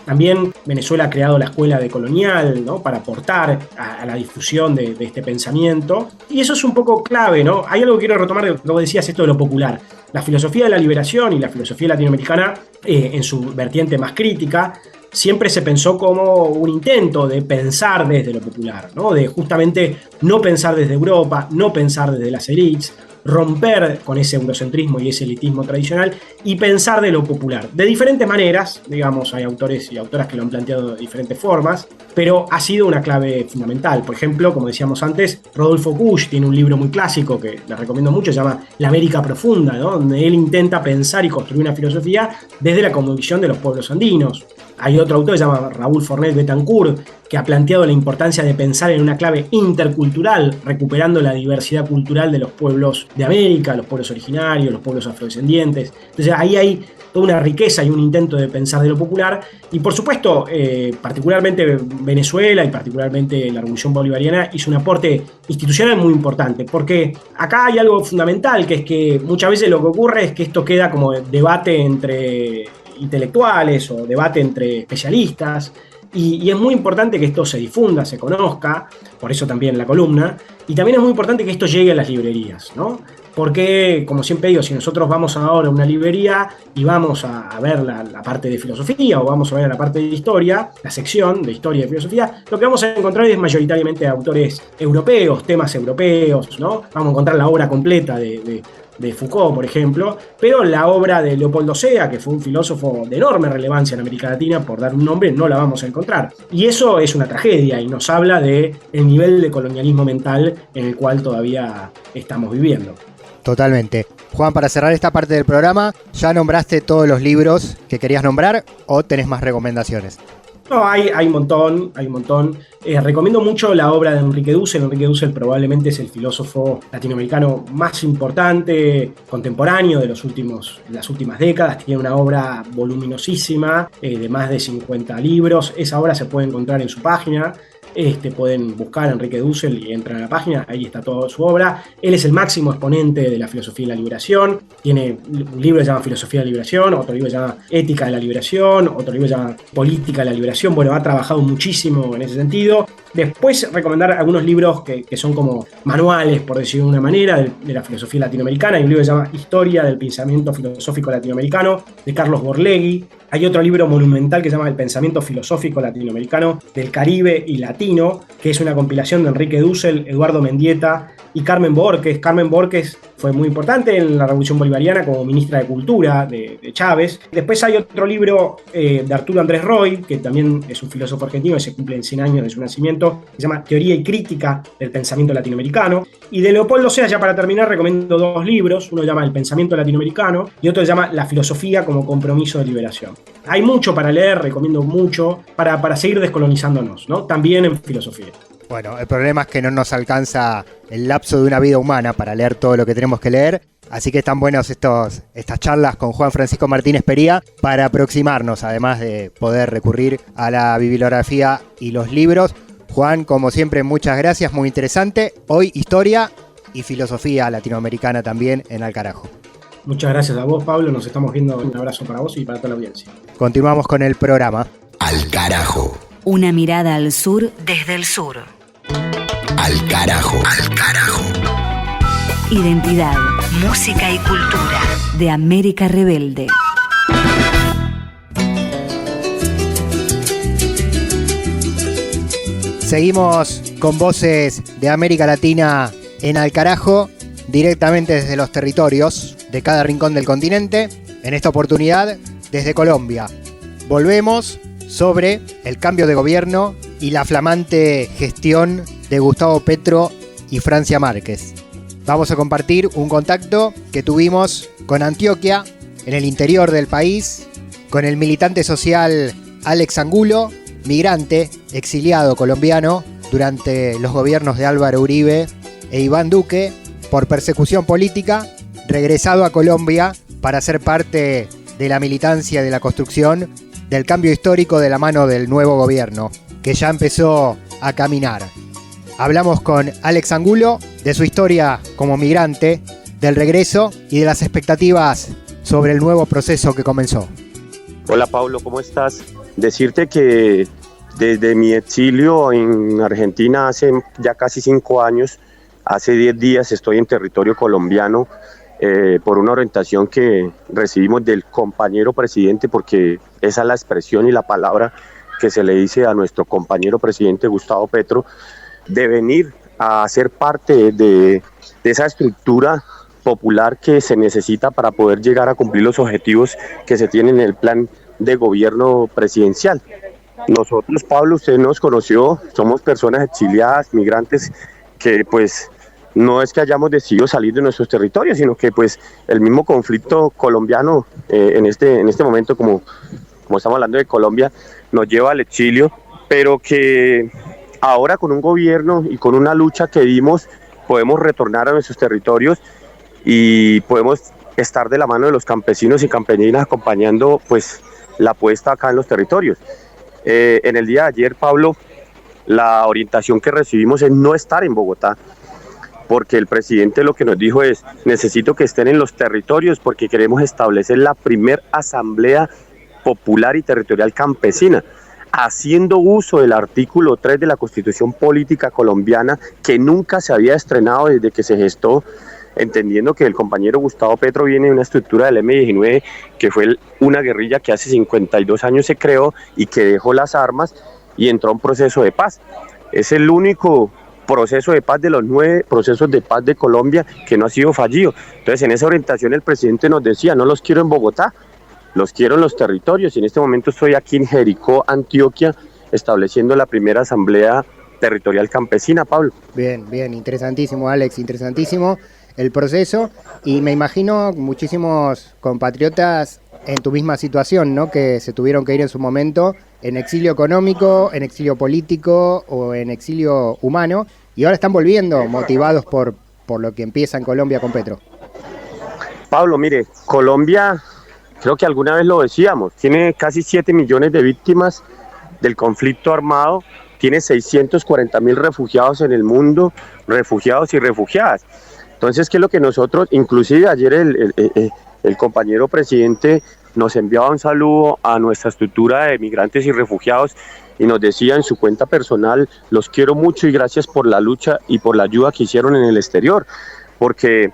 Speaker 9: También Venezuela ha creado la Escuela Decolonial, ¿no?, para aportar a la difusión de este pensamiento. Y eso es un poco clave, ¿no? Hay algo que quiero retomar de lo que vos decías, esto de lo popular. La filosofía de la liberación y la filosofía latinoamericana, en su vertiente más crítica, siempre se pensó como un intento de pensar desde lo popular, ¿no? De justamente no pensar desde Europa, no pensar desde las élites, romper con ese eurocentrismo y ese elitismo tradicional y pensar de lo popular. De diferentes maneras, digamos, hay autores y autoras que lo han planteado de diferentes formas, pero ha sido una clave fundamental. Por ejemplo, como decíamos antes, Rodolfo Kusch tiene un libro muy clásico que les recomiendo mucho, se llama La América Profunda, ¿no? Donde él intenta pensar y construir una filosofía desde la convicción de los pueblos andinos. Hay otro autor que se llama Raúl Fornet Betancourt, que ha planteado la importancia de pensar en una clave intercultural, recuperando la diversidad cultural de los pueblos de América, los pueblos originarios, los pueblos afrodescendientes. Entonces ahí hay toda una riqueza y un intento de pensar de lo popular. Y por supuesto, particularmente Venezuela y particularmente la Revolución Bolivariana hizo un aporte institucional muy importante, porque acá hay algo fundamental, que es que muchas veces lo que ocurre es que esto queda como debate entre intelectuales o debate entre especialistas, y es muy importante que esto se difunda, se conozca, por eso también la columna, y también es muy importante que esto llegue a las librerías, ¿no? Porque, como siempre digo, si nosotros vamos ahora a una librería y vamos a ver la parte de filosofía o vamos a ver la parte de historia, la sección de historia y filosofía, lo que vamos a encontrar es mayoritariamente autores europeos, temas europeos, ¿no? Vamos a encontrar la obra completa de Foucault, por ejemplo, pero la obra de Leopoldo Sea, que fue un filósofo de enorme relevancia en América Latina, por dar un nombre, no la vamos a encontrar. Y eso es una tragedia y nos habla del nivel de colonialismo mental en el cual todavía estamos viviendo.
Speaker 4: Totalmente. Juan, para cerrar esta parte del programa, ¿ya nombraste todos los libros que querías nombrar o tenés más recomendaciones?
Speaker 9: No, hay un montón, hay un montón. Recomiendo mucho la obra de Enrique Dussel. Enrique Dussel probablemente es el filósofo latinoamericano más importante, contemporáneo de las últimas décadas. Tiene una obra voluminosísima, de más de 50 libros. Esa obra se puede encontrar en su página. Pueden buscar a Enrique Dussel y entran a la página, ahí está toda su obra. Él es el máximo exponente de la filosofía de la liberación. Tiene un libro que se llama Filosofía de la Liberación, otro libro que se llama Ética de la Liberación, otro libro que se llama Política de la Liberación. Bueno, ha trabajado muchísimo en ese sentido. Después recomendar algunos libros que son como manuales, por decirlo de una manera, de la filosofía latinoamericana. Hay un libro que se llama Historia del Pensamiento Filosófico Latinoamericano, de Carlos Borlegui. Hay otro libro monumental que se llama El Pensamiento Filosófico Latinoamericano del Caribe y Latino, que es una compilación de Enrique Dussel, Eduardo Mendieta y Carmen Borges. Carmen Borges fue muy importante en la Revolución Bolivariana como ministra de Cultura de Chávez. Después hay otro libro de Arturo Andrés Roy, que también es un filósofo argentino que se cumplen 100 años de su nacimiento, que se llama Teoría y Crítica del Pensamiento Latinoamericano. Y de Leopoldo Sea, ya para terminar, recomiendo dos libros. Uno se llama El Pensamiento Latinoamericano y otro se llama La Filosofía como Compromiso de Liberación. Hay mucho para leer, recomiendo mucho, para seguir descolonizándonos, ¿no? También en filosofía.
Speaker 4: Bueno, el problema es que no nos alcanza el lapso de una vida humana para leer todo lo que tenemos que leer, así que están buenos estas charlas con Juan Francisco Martínez Pería para aproximarnos, además de poder recurrir a la bibliografía y los libros. Juan, como siempre, muchas gracias, muy interesante. Hoy historia y filosofía latinoamericana también en Al Carajo.
Speaker 9: Muchas gracias a vos, Pablo, nos estamos viendo. Un abrazo para vos y para toda la audiencia.
Speaker 4: Continuamos con el programa.
Speaker 1: Al Carajo.
Speaker 5: Una mirada al sur desde el sur.
Speaker 1: Al Carajo. Al Carajo.
Speaker 5: Identidad, música y cultura de América Rebelde.
Speaker 4: Seguimos con voces de América Latina en Al Carajo, directamente desde los territorios de cada rincón del continente. En esta oportunidad, desde Colombia. Volvemos sobre el cambio de gobierno y la flamante gestión de Gustavo Petro y Francia Márquez. Vamos a compartir un contacto que tuvimos con Antioquia, en el interior del país, con el militante social Alex Angulo, migrante, exiliado colombiano durante los gobiernos de Álvaro Uribe e Iván Duque por persecución política, regresado a Colombia para ser parte de la militancia de la construcción del cambio histórico de la mano del nuevo gobierno, que ya empezó a caminar. Hablamos con Alex Angulo de su historia como migrante, del regreso y de las expectativas sobre el nuevo proceso que comenzó.
Speaker 10: Hola Pablo, ¿cómo estás? Decirte que desde mi exilio en Argentina hace ya casi 5 años, hace 10 días estoy en territorio colombiano por una orientación que recibimos del compañero presidente, porque esa es la expresión y la palabra que se le dice a nuestro compañero presidente Gustavo Petro, de venir a ser parte de esa estructura popular que se necesita para poder llegar a cumplir los objetivos que se tienen en el plan de gobierno presidencial. Nosotros, Pablo, usted nos conoció, somos personas exiliadas, migrantes, que pues no es que hayamos decidido salir de nuestros territorios, sino que pues el mismo conflicto colombiano en este momento, como estamos hablando de Colombia, nos lleva al exilio, pero que ahora con un gobierno y con una lucha que dimos, podemos retornar a nuestros territorios y podemos estar de la mano de los campesinos y campesinas acompañando pues la apuesta acá en los territorios. En el día de ayer, Pablo, la orientación que recibimos es no estar en Bogotá, porque el presidente lo que nos dijo es: necesito que estén en los territorios porque queremos establecer la primer asamblea popular y territorial campesina, haciendo uso del artículo 3 de la Constitución Política Colombiana, que nunca se había estrenado desde que se gestó, entendiendo que el compañero Gustavo Petro viene de una estructura del M-19, que fue una guerrilla que hace 52 años se creó y que dejó las armas y entró a un proceso de paz. Es el único proceso de paz de los 9 procesos de paz de Colombia que no ha sido fallido. Entonces, en esa orientación el presidente nos decía: no los quiero en Bogotá, los quiero en los territorios, y en este momento estoy aquí en Jericó, Antioquia, estableciendo la primera asamblea territorial campesina, Pablo.
Speaker 4: Bien, bien, interesantísimo, Alex, interesantísimo el proceso, y me imagino muchísimos compatriotas en tu misma situación, ¿no? Que se tuvieron que ir en su momento en exilio económico, en exilio político o en exilio humano, y ahora están volviendo motivados por lo que empieza en Colombia con Petro.
Speaker 10: Pablo, mire, Colombia, creo que alguna vez lo decíamos, tiene casi 7 millones de víctimas del conflicto armado, tiene 640.000 refugiados en el mundo, refugiados y refugiadas. Entonces, ¿qué es lo que nosotros, inclusive ayer el compañero presidente nos enviaba un saludo a nuestra estructura de migrantes y refugiados y nos decía en su cuenta personal: los quiero mucho y gracias por la lucha y por la ayuda que hicieron en el exterior? Porque,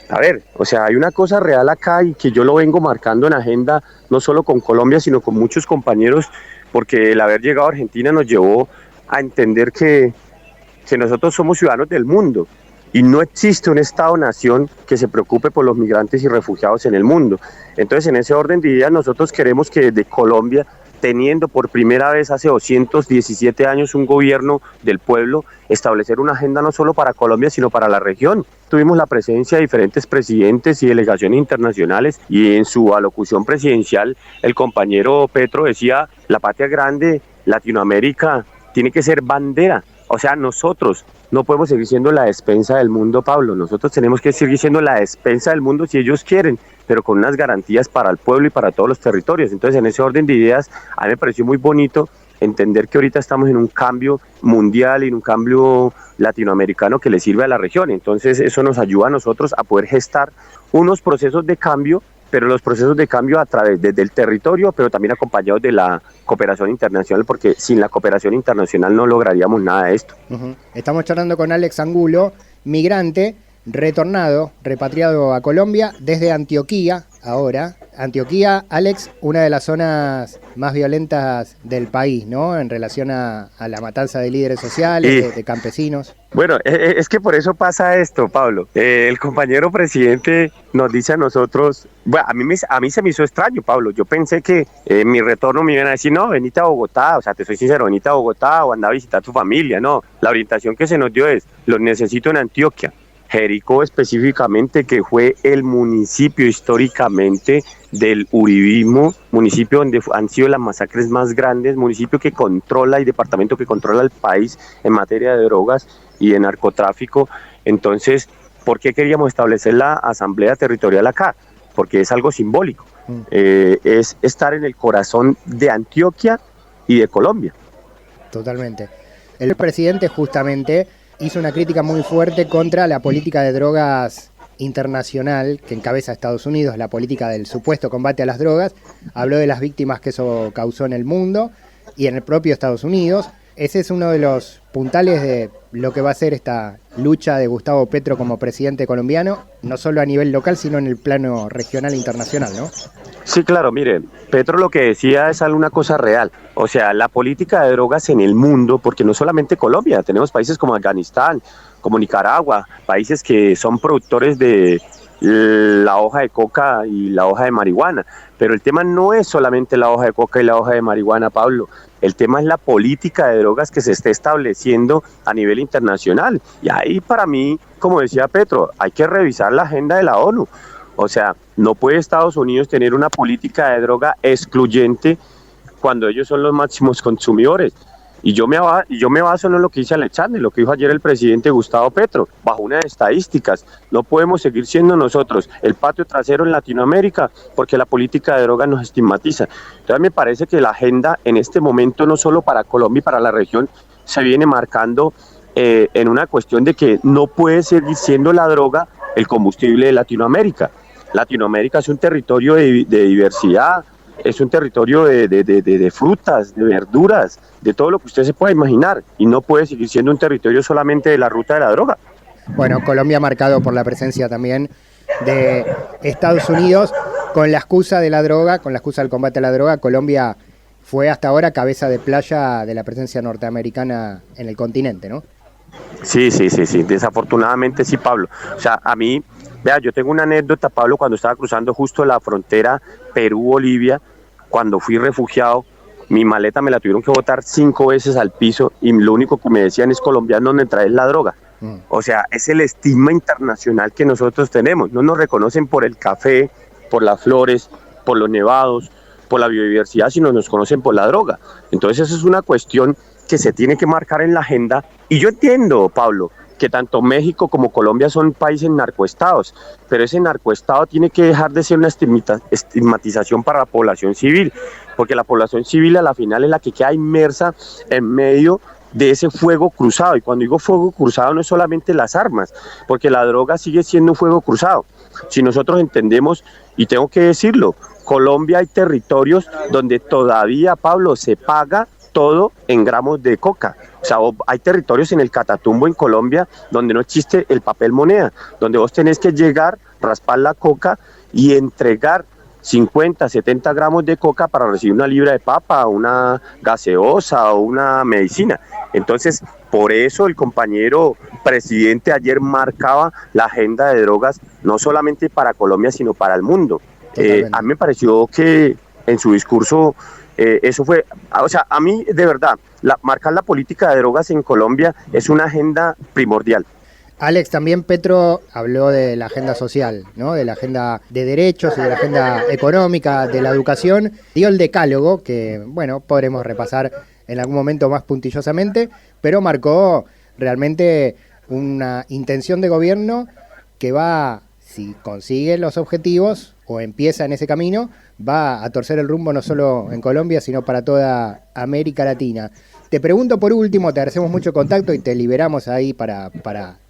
Speaker 10: a ver, o sea, hay una cosa real acá y que yo lo vengo marcando en agenda, no solo con Colombia, sino con muchos compañeros, porque el haber llegado a Argentina nos llevó a entender que nosotros somos ciudadanos del mundo. Y no existe un Estado-nación que se preocupe por los migrantes y refugiados en el mundo. Entonces, en ese orden de ideas, nosotros queremos que desde Colombia, teniendo por primera vez hace 217 años un gobierno del pueblo, establecer una agenda no solo para Colombia, sino para la región. Tuvimos la presencia de diferentes presidentes y delegaciones internacionales, y en su alocución presidencial, el compañero Petro decía: la patria grande, Latinoamérica, tiene que ser bandera. O sea, nosotros no podemos seguir siendo la despensa del mundo, Pablo. Nosotros tenemos que seguir siendo la despensa del mundo si ellos quieren, pero con unas garantías para el pueblo y para todos los territorios. Entonces, en ese orden de ideas, a mí me pareció muy bonito entender que ahorita estamos en un cambio mundial y en un cambio latinoamericano que le sirve a la región. Entonces, eso nos ayuda a nosotros a poder gestar unos procesos de cambio, pero los procesos de cambio a través desde el territorio, pero también acompañados de la cooperación internacional, porque sin la cooperación internacional no lograríamos nada de esto.
Speaker 4: Estamos charlando con Alex Angulo, migrante, retornado, repatriado a Colombia desde Antioquía, ahora. Antioquía, Alex, una de las zonas más violentas del país, ¿no? En relación a la matanza de líderes sociales, de campesinos.
Speaker 10: Bueno, es que por eso pasa esto, Pablo. El compañero presidente nos dice a nosotros, bueno, a mí se me hizo extraño, Pablo. Yo pensé que en mi retorno me iban a decir: no, venite a Bogotá, o sea, te soy sincero, venite a Bogotá o anda a visitar a tu familia. No, la orientación que se nos dio es: los necesito en Antioquia. Jericó específicamente, que fue el municipio históricamente del uribismo, municipio donde han sido las masacres más grandes, municipio que controla y departamento que controla el país en materia de drogas y de narcotráfico. Entonces, ¿por qué queríamos establecer la asamblea territorial acá? Porque es algo simbólico, es estar en el corazón de Antioquia y de Colombia.
Speaker 4: Totalmente. El presidente justamente hizo una crítica muy fuerte contra la política de drogas internacional que encabeza Estados Unidos, la política del supuesto combate a las drogas. Habló de las víctimas que eso causó en el mundo y en el propio Estados Unidos. Ese es uno de los puntales de lo que va a ser esta lucha de Gustavo Petro como presidente colombiano, no solo a nivel local, sino en el plano regional e internacional, ¿no?
Speaker 10: Sí, claro, mire, Petro lo que decía es alguna cosa real, o sea, la política de drogas en el mundo, porque no solamente Colombia, tenemos países como Afganistán, como Nicaragua, países que son productores de la hoja de coca y la hoja de marihuana, pero el tema no es solamente la hoja de coca y la hoja de marihuana, Pablo, el tema es la política de drogas que se está estableciendo a nivel internacional, y ahí para mí, como decía Petro, hay que revisar la agenda de la ONU. O sea, no puede Estados Unidos tener una política de droga excluyente cuando ellos son los máximos consumidores. Y yo me baso no en lo que dice Alexander, lo que dijo ayer el presidente Gustavo Petro, bajo unas estadísticas. No podemos seguir siendo nosotros el patio trasero en Latinoamérica porque la política de droga nos estigmatiza. Entonces me parece que la agenda en este momento, no solo para Colombia y para la región, se viene marcando en una cuestión de que no puede seguir siendo la droga el combustible de Latinoamérica. Latinoamérica es un territorio de diversidad, es un territorio de frutas, de verduras, de todo lo que usted se pueda imaginar, y no puede seguir siendo un territorio solamente de la ruta de la droga.
Speaker 4: Bueno, Colombia marcado por la presencia también de Estados Unidos, con la excusa de la droga, con la excusa del combate a la droga. Colombia fue hasta ahora cabeza de playa de la presencia norteamericana en el continente, ¿no?
Speaker 10: Sí, desafortunadamente sí, Pablo. O sea, a mí, vea, yo tengo una anécdota, Pablo, cuando estaba cruzando justo la frontera Perú-Bolivia, cuando fui refugiado, mi maleta me la tuvieron que botar 5 veces al piso y lo único que me decían es: colombiano, donde traes la droga. O sea, es el estigma internacional que nosotros tenemos. No nos reconocen por el café, por las flores, por los nevados, por la biodiversidad, sino nos conocen por la droga. Entonces eso es una cuestión que se tiene que marcar en la agenda, y yo entiendo, Pablo, que tanto México como Colombia son países narcoestados, pero ese narcoestado tiene que dejar de ser una estigmatización para la población civil, porque la población civil a la final es la que queda inmersa en medio de ese fuego cruzado, y cuando digo fuego cruzado no es solamente las armas, porque la droga sigue siendo un fuego cruzado. Si nosotros entendemos, y tengo que decirlo, Colombia hay territorios donde todavía, Pablo, se paga todo en gramos de coca. O sea, hay territorios en el Catatumbo, en Colombia, donde no existe el papel moneda, donde vos tenés que llegar, raspar la coca y entregar 50, 70 gramos de coca para recibir una libra de papa, una gaseosa o una medicina. Entonces, por eso el compañero presidente ayer marcaba la agenda de drogas, no solamente para Colombia, sino para el mundo. A mí me pareció que en su discurso eso fue, o sea, a mí de verdad, marcar la política de drogas en Colombia es una agenda primordial.
Speaker 4: Alex, también Petro habló de la agenda social, ¿no? De la agenda de derechos y de la agenda económica, de la educación. Dio el decálogo, que, bueno, podremos repasar en algún momento más puntillosamente, pero marcó realmente una intención de gobierno que va, si consigue los objetivos o empieza en ese camino, va a torcer el rumbo no solo en Colombia, sino para toda América Latina. Te pregunto por último, te agradecemos mucho el contacto y te liberamos ahí para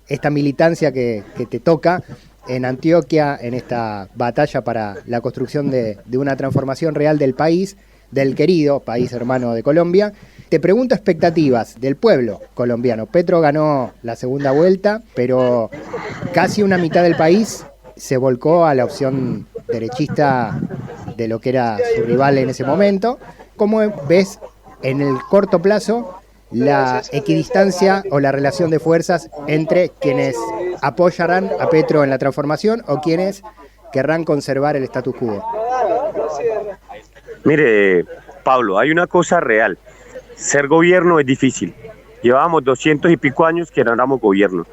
Speaker 4: esta militancia que te toca en Antioquia, en esta batalla para la construcción de una transformación real del país, del querido país hermano de Colombia. Te pregunto expectativas del pueblo colombiano. Petro ganó la segunda vuelta, pero casi una mitad del país se volcó a la opción derechista de lo que era su rival en ese momento. ¿Cómo ves en el corto plazo la equidistancia o la relación de fuerzas entre quienes apoyarán a Petro en la transformación o quienes querrán conservar el status quo?
Speaker 10: Mire, Pablo, hay una cosa real. Ser gobierno es difícil. Llevábamos 200 y pico años que no éramos gobierno.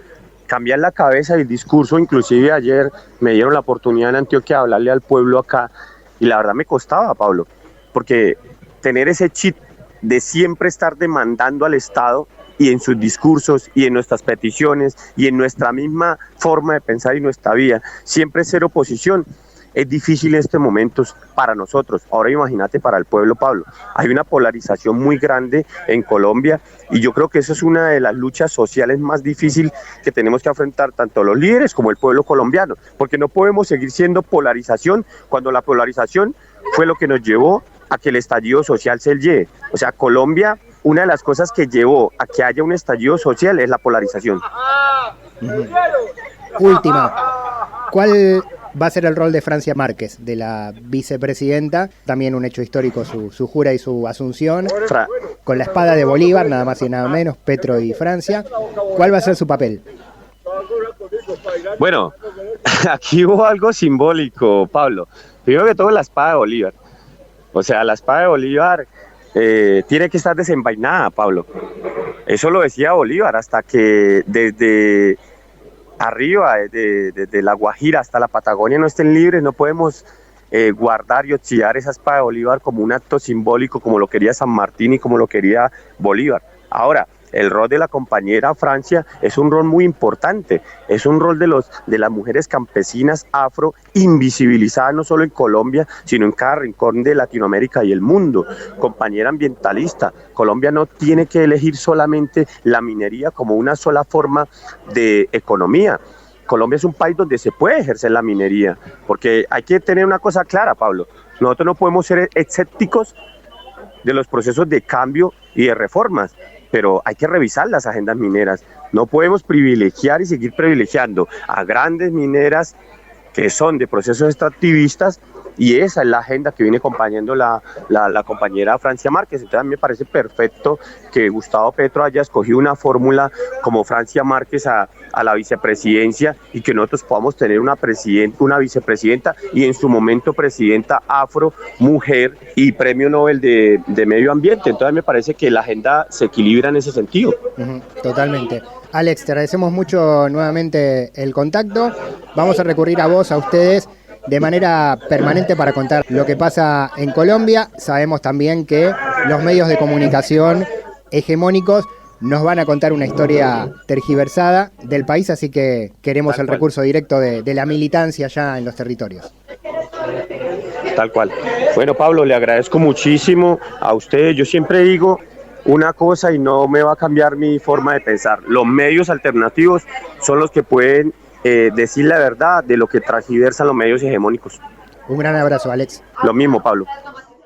Speaker 10: Cambiar la cabeza y el discurso, inclusive ayer me dieron la oportunidad en Antioquia de hablarle al pueblo acá, y la verdad me costaba, Pablo, porque tener ese chip de siempre estar demandando al Estado y en sus discursos y en nuestras peticiones y en nuestra misma forma de pensar y nuestra vida, siempre ser oposición, es difícil en estos momentos para nosotros. Ahora imagínate para el pueblo, Pablo. Hay una polarización muy grande en Colombia y yo creo que eso es una de las luchas sociales más difíciles que tenemos que afrontar tanto los líderes como el pueblo colombiano, porque no podemos seguir siendo polarización cuando la polarización fue lo que nos llevó a que el estallido social se lleve. O sea, Colombia una de las cosas que llevó a que haya un estallido social es la polarización.
Speaker 4: Última, ¿cuál va a ser el rol de Francia Márquez, de la vicepresidenta? También un hecho histórico, su jura y su asunción, con la espada de Bolívar, nada más y nada menos, Petro y Francia. ¿Cuál va a ser su papel?
Speaker 10: Bueno, aquí hubo algo simbólico, Pablo. Primero que todo, la espada de Bolívar. O sea, la espada de Bolívar tiene que estar desenvainada, Pablo. Eso lo decía Bolívar, hasta que desde arriba, desde la Guajira hasta la Patagonia no estén libres, no podemos guardar y oxidar esa espada de Bolívar como un acto simbólico, como lo quería San Martín y como lo quería Bolívar. Ahora, el rol de la compañera Francia es un rol muy importante, es un rol de las mujeres campesinas afro invisibilizadas no solo en Colombia, sino en cada rincón de Latinoamérica y el mundo. Compañera ambientalista, Colombia no tiene que elegir solamente la minería como una sola forma de economía. Colombia es un país donde se puede ejercer la minería, porque hay que tener una cosa clara, Pablo, nosotros no podemos ser escépticos de los procesos de cambio y de reformas, pero hay que revisar las agendas mineras. No podemos privilegiar y seguir privilegiando a grandes mineras que son de procesos extractivistas, y esa es la agenda que viene acompañando la compañera Francia Márquez. Entonces a mí me parece perfecto que Gustavo Petro haya escogido una fórmula como Francia Márquez a la vicepresidencia, y que nosotros podamos tener una vicepresidenta y en su momento presidenta afro, mujer y premio Nobel de Medio Ambiente. Entonces me parece que la agenda se equilibra en ese sentido.
Speaker 4: Totalmente. Alex, te agradecemos mucho nuevamente el contacto. Vamos a recurrir a vos, a ustedes, de manera permanente para contar lo que pasa en Colombia. Sabemos también que los medios de comunicación hegemónicos nos van a contar una historia tergiversada del país, así que queremos el recurso directo de la militancia allá en los territorios.
Speaker 10: Tal cual. Bueno, Pablo, le agradezco muchísimo a usted. Yo siempre digo una cosa y no me va a cambiar mi forma de pensar. Los medios alternativos son los que pueden decir la verdad de lo que transgiversan los medios hegemónicos.
Speaker 4: Un gran abrazo, Alex.
Speaker 10: Lo mismo, Pablo.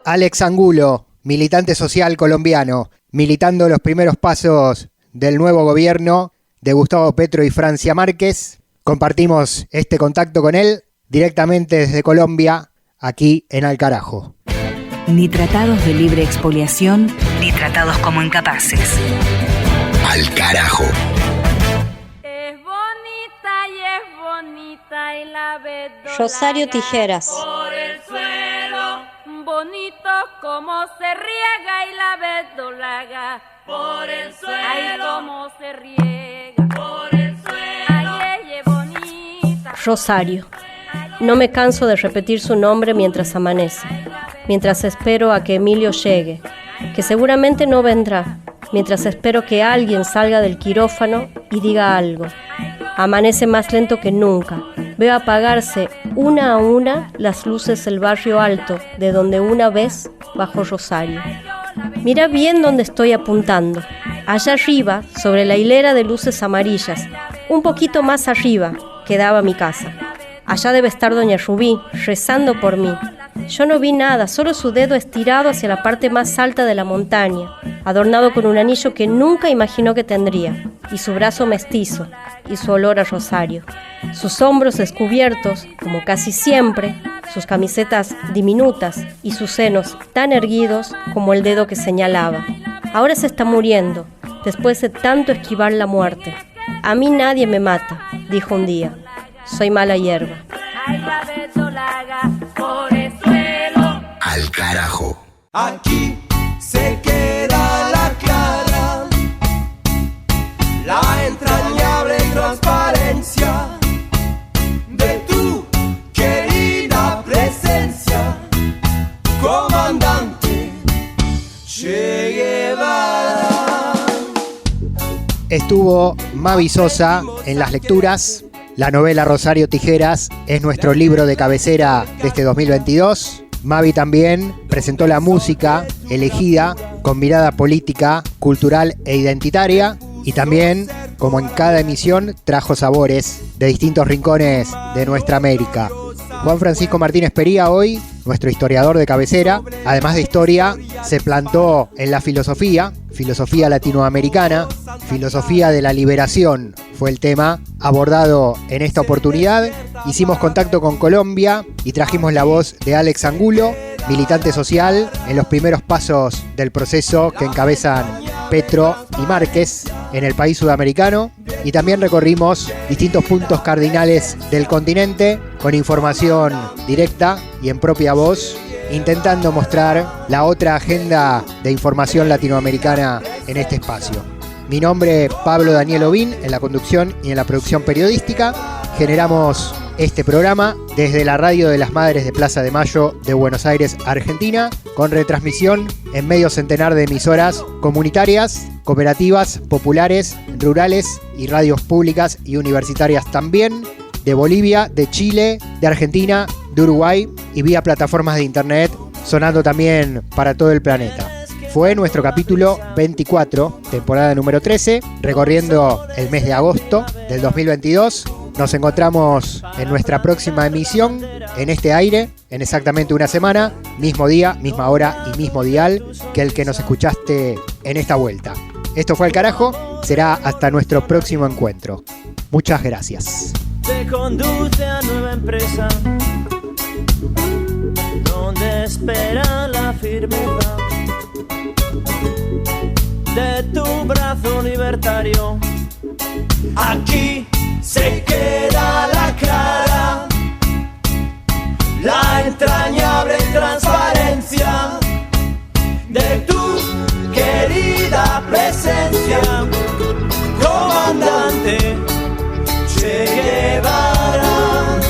Speaker 4: Alex Angulo, militante social colombiano, militando los primeros pasos del nuevo gobierno de Gustavo Petro y Francia Márquez. Compartimos este contacto con él directamente desde Colombia, aquí en Alcarajo.
Speaker 5: Ni tratados de libre expoliación, ni tratados como incapaces.
Speaker 1: Alcarajo.
Speaker 7: Rosario Tijeras.
Speaker 8: Por el suelo, bonito como se riega y la verdolaga. Por el suelo, ay, cómo se riega. Por el suelo, ay, ella bonita.
Speaker 7: Rosario. No me canso de repetir su nombre mientras amanece, mientras espero a que Emilio llegue, que seguramente no vendrá, mientras espero que alguien salga del quirófano y diga algo. Amanece más lento que nunca. Veo apagarse una a una las luces del barrio alto, de donde una vez bajó Rosario. Mira bien dónde estoy apuntando. Allá arriba, sobre la hilera de luces amarillas, un poquito más arriba, quedaba mi casa. Allá debe estar doña Rubí, rezando por mí. Yo no vi nada, solo su dedo estirado hacia la parte más alta de la montaña, adornado con un anillo que nunca imaginó que tendría, y su brazo mestizo, y su olor a rosario. Sus hombros descubiertos, como casi siempre, sus camisetas diminutas y sus senos tan erguidos como el dedo que señalaba. Ahora se está muriendo, después de tanto esquivar la muerte. A mí nadie me mata, dijo un día. Soy mala hierba.
Speaker 1: Al carajo.
Speaker 11: Aquí se queda la clara, la entrañable transparencia de tu querida presencia, comandante Che Guevara.
Speaker 4: Estuvo Mavi Sosa en las lecturas. La novela Rosario Tijeras es nuestro libro de cabecera de este 2022. Mavi también presentó la música elegida con mirada política, cultural e identitaria. Y también, como en cada emisión, trajo sabores de distintos rincones de nuestra América. Juan Francisco Martínez Pería hoy nuestro historiador de cabecera. Además de historia, se plantó en la filosofía latinoamericana, filosofía de la liberación fue el tema abordado en esta oportunidad. Hicimos contacto con Colombia y trajimos la voz de Alex Angulo, militante social en los primeros pasos del proceso que encabezan Petro y Márquez en el país sudamericano. Y también recorrimos distintos puntos cardinales del continente con información directa y en propia voz, intentando mostrar la otra agenda de información latinoamericana en este espacio. Mi nombre es Pablo Daniel Ovín, en la conducción y en la producción periodística. Generamos este programa desde la Radio de las Madres de Plaza de Mayo de Buenos Aires, Argentina, con retransmisión en medio centenar de emisoras comunitarias, cooperativas, populares, rurales y radios públicas y universitarias también, de Bolivia, de Chile, de Argentina, de Uruguay y vía plataformas de internet, sonando también para todo el planeta. Fue nuestro capítulo 24, temporada número 13, recorriendo el mes de agosto del 2022. Nos encontramos en nuestra próxima emisión, en este aire, en exactamente una semana, mismo día, misma hora y mismo dial que el que nos escuchaste en esta vuelta. Esto fue El Carajo, será hasta nuestro próximo encuentro. Muchas gracias.
Speaker 11: Te conduce a nueva empresa, donde espera la firmeza de tu brazo libertario. Aquí se queda la clara, la entrañable transparencia de tu querida presencia, comandante Che Guevara,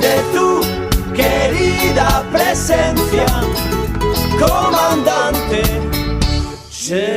Speaker 11: de tu querida presencia, comandante Che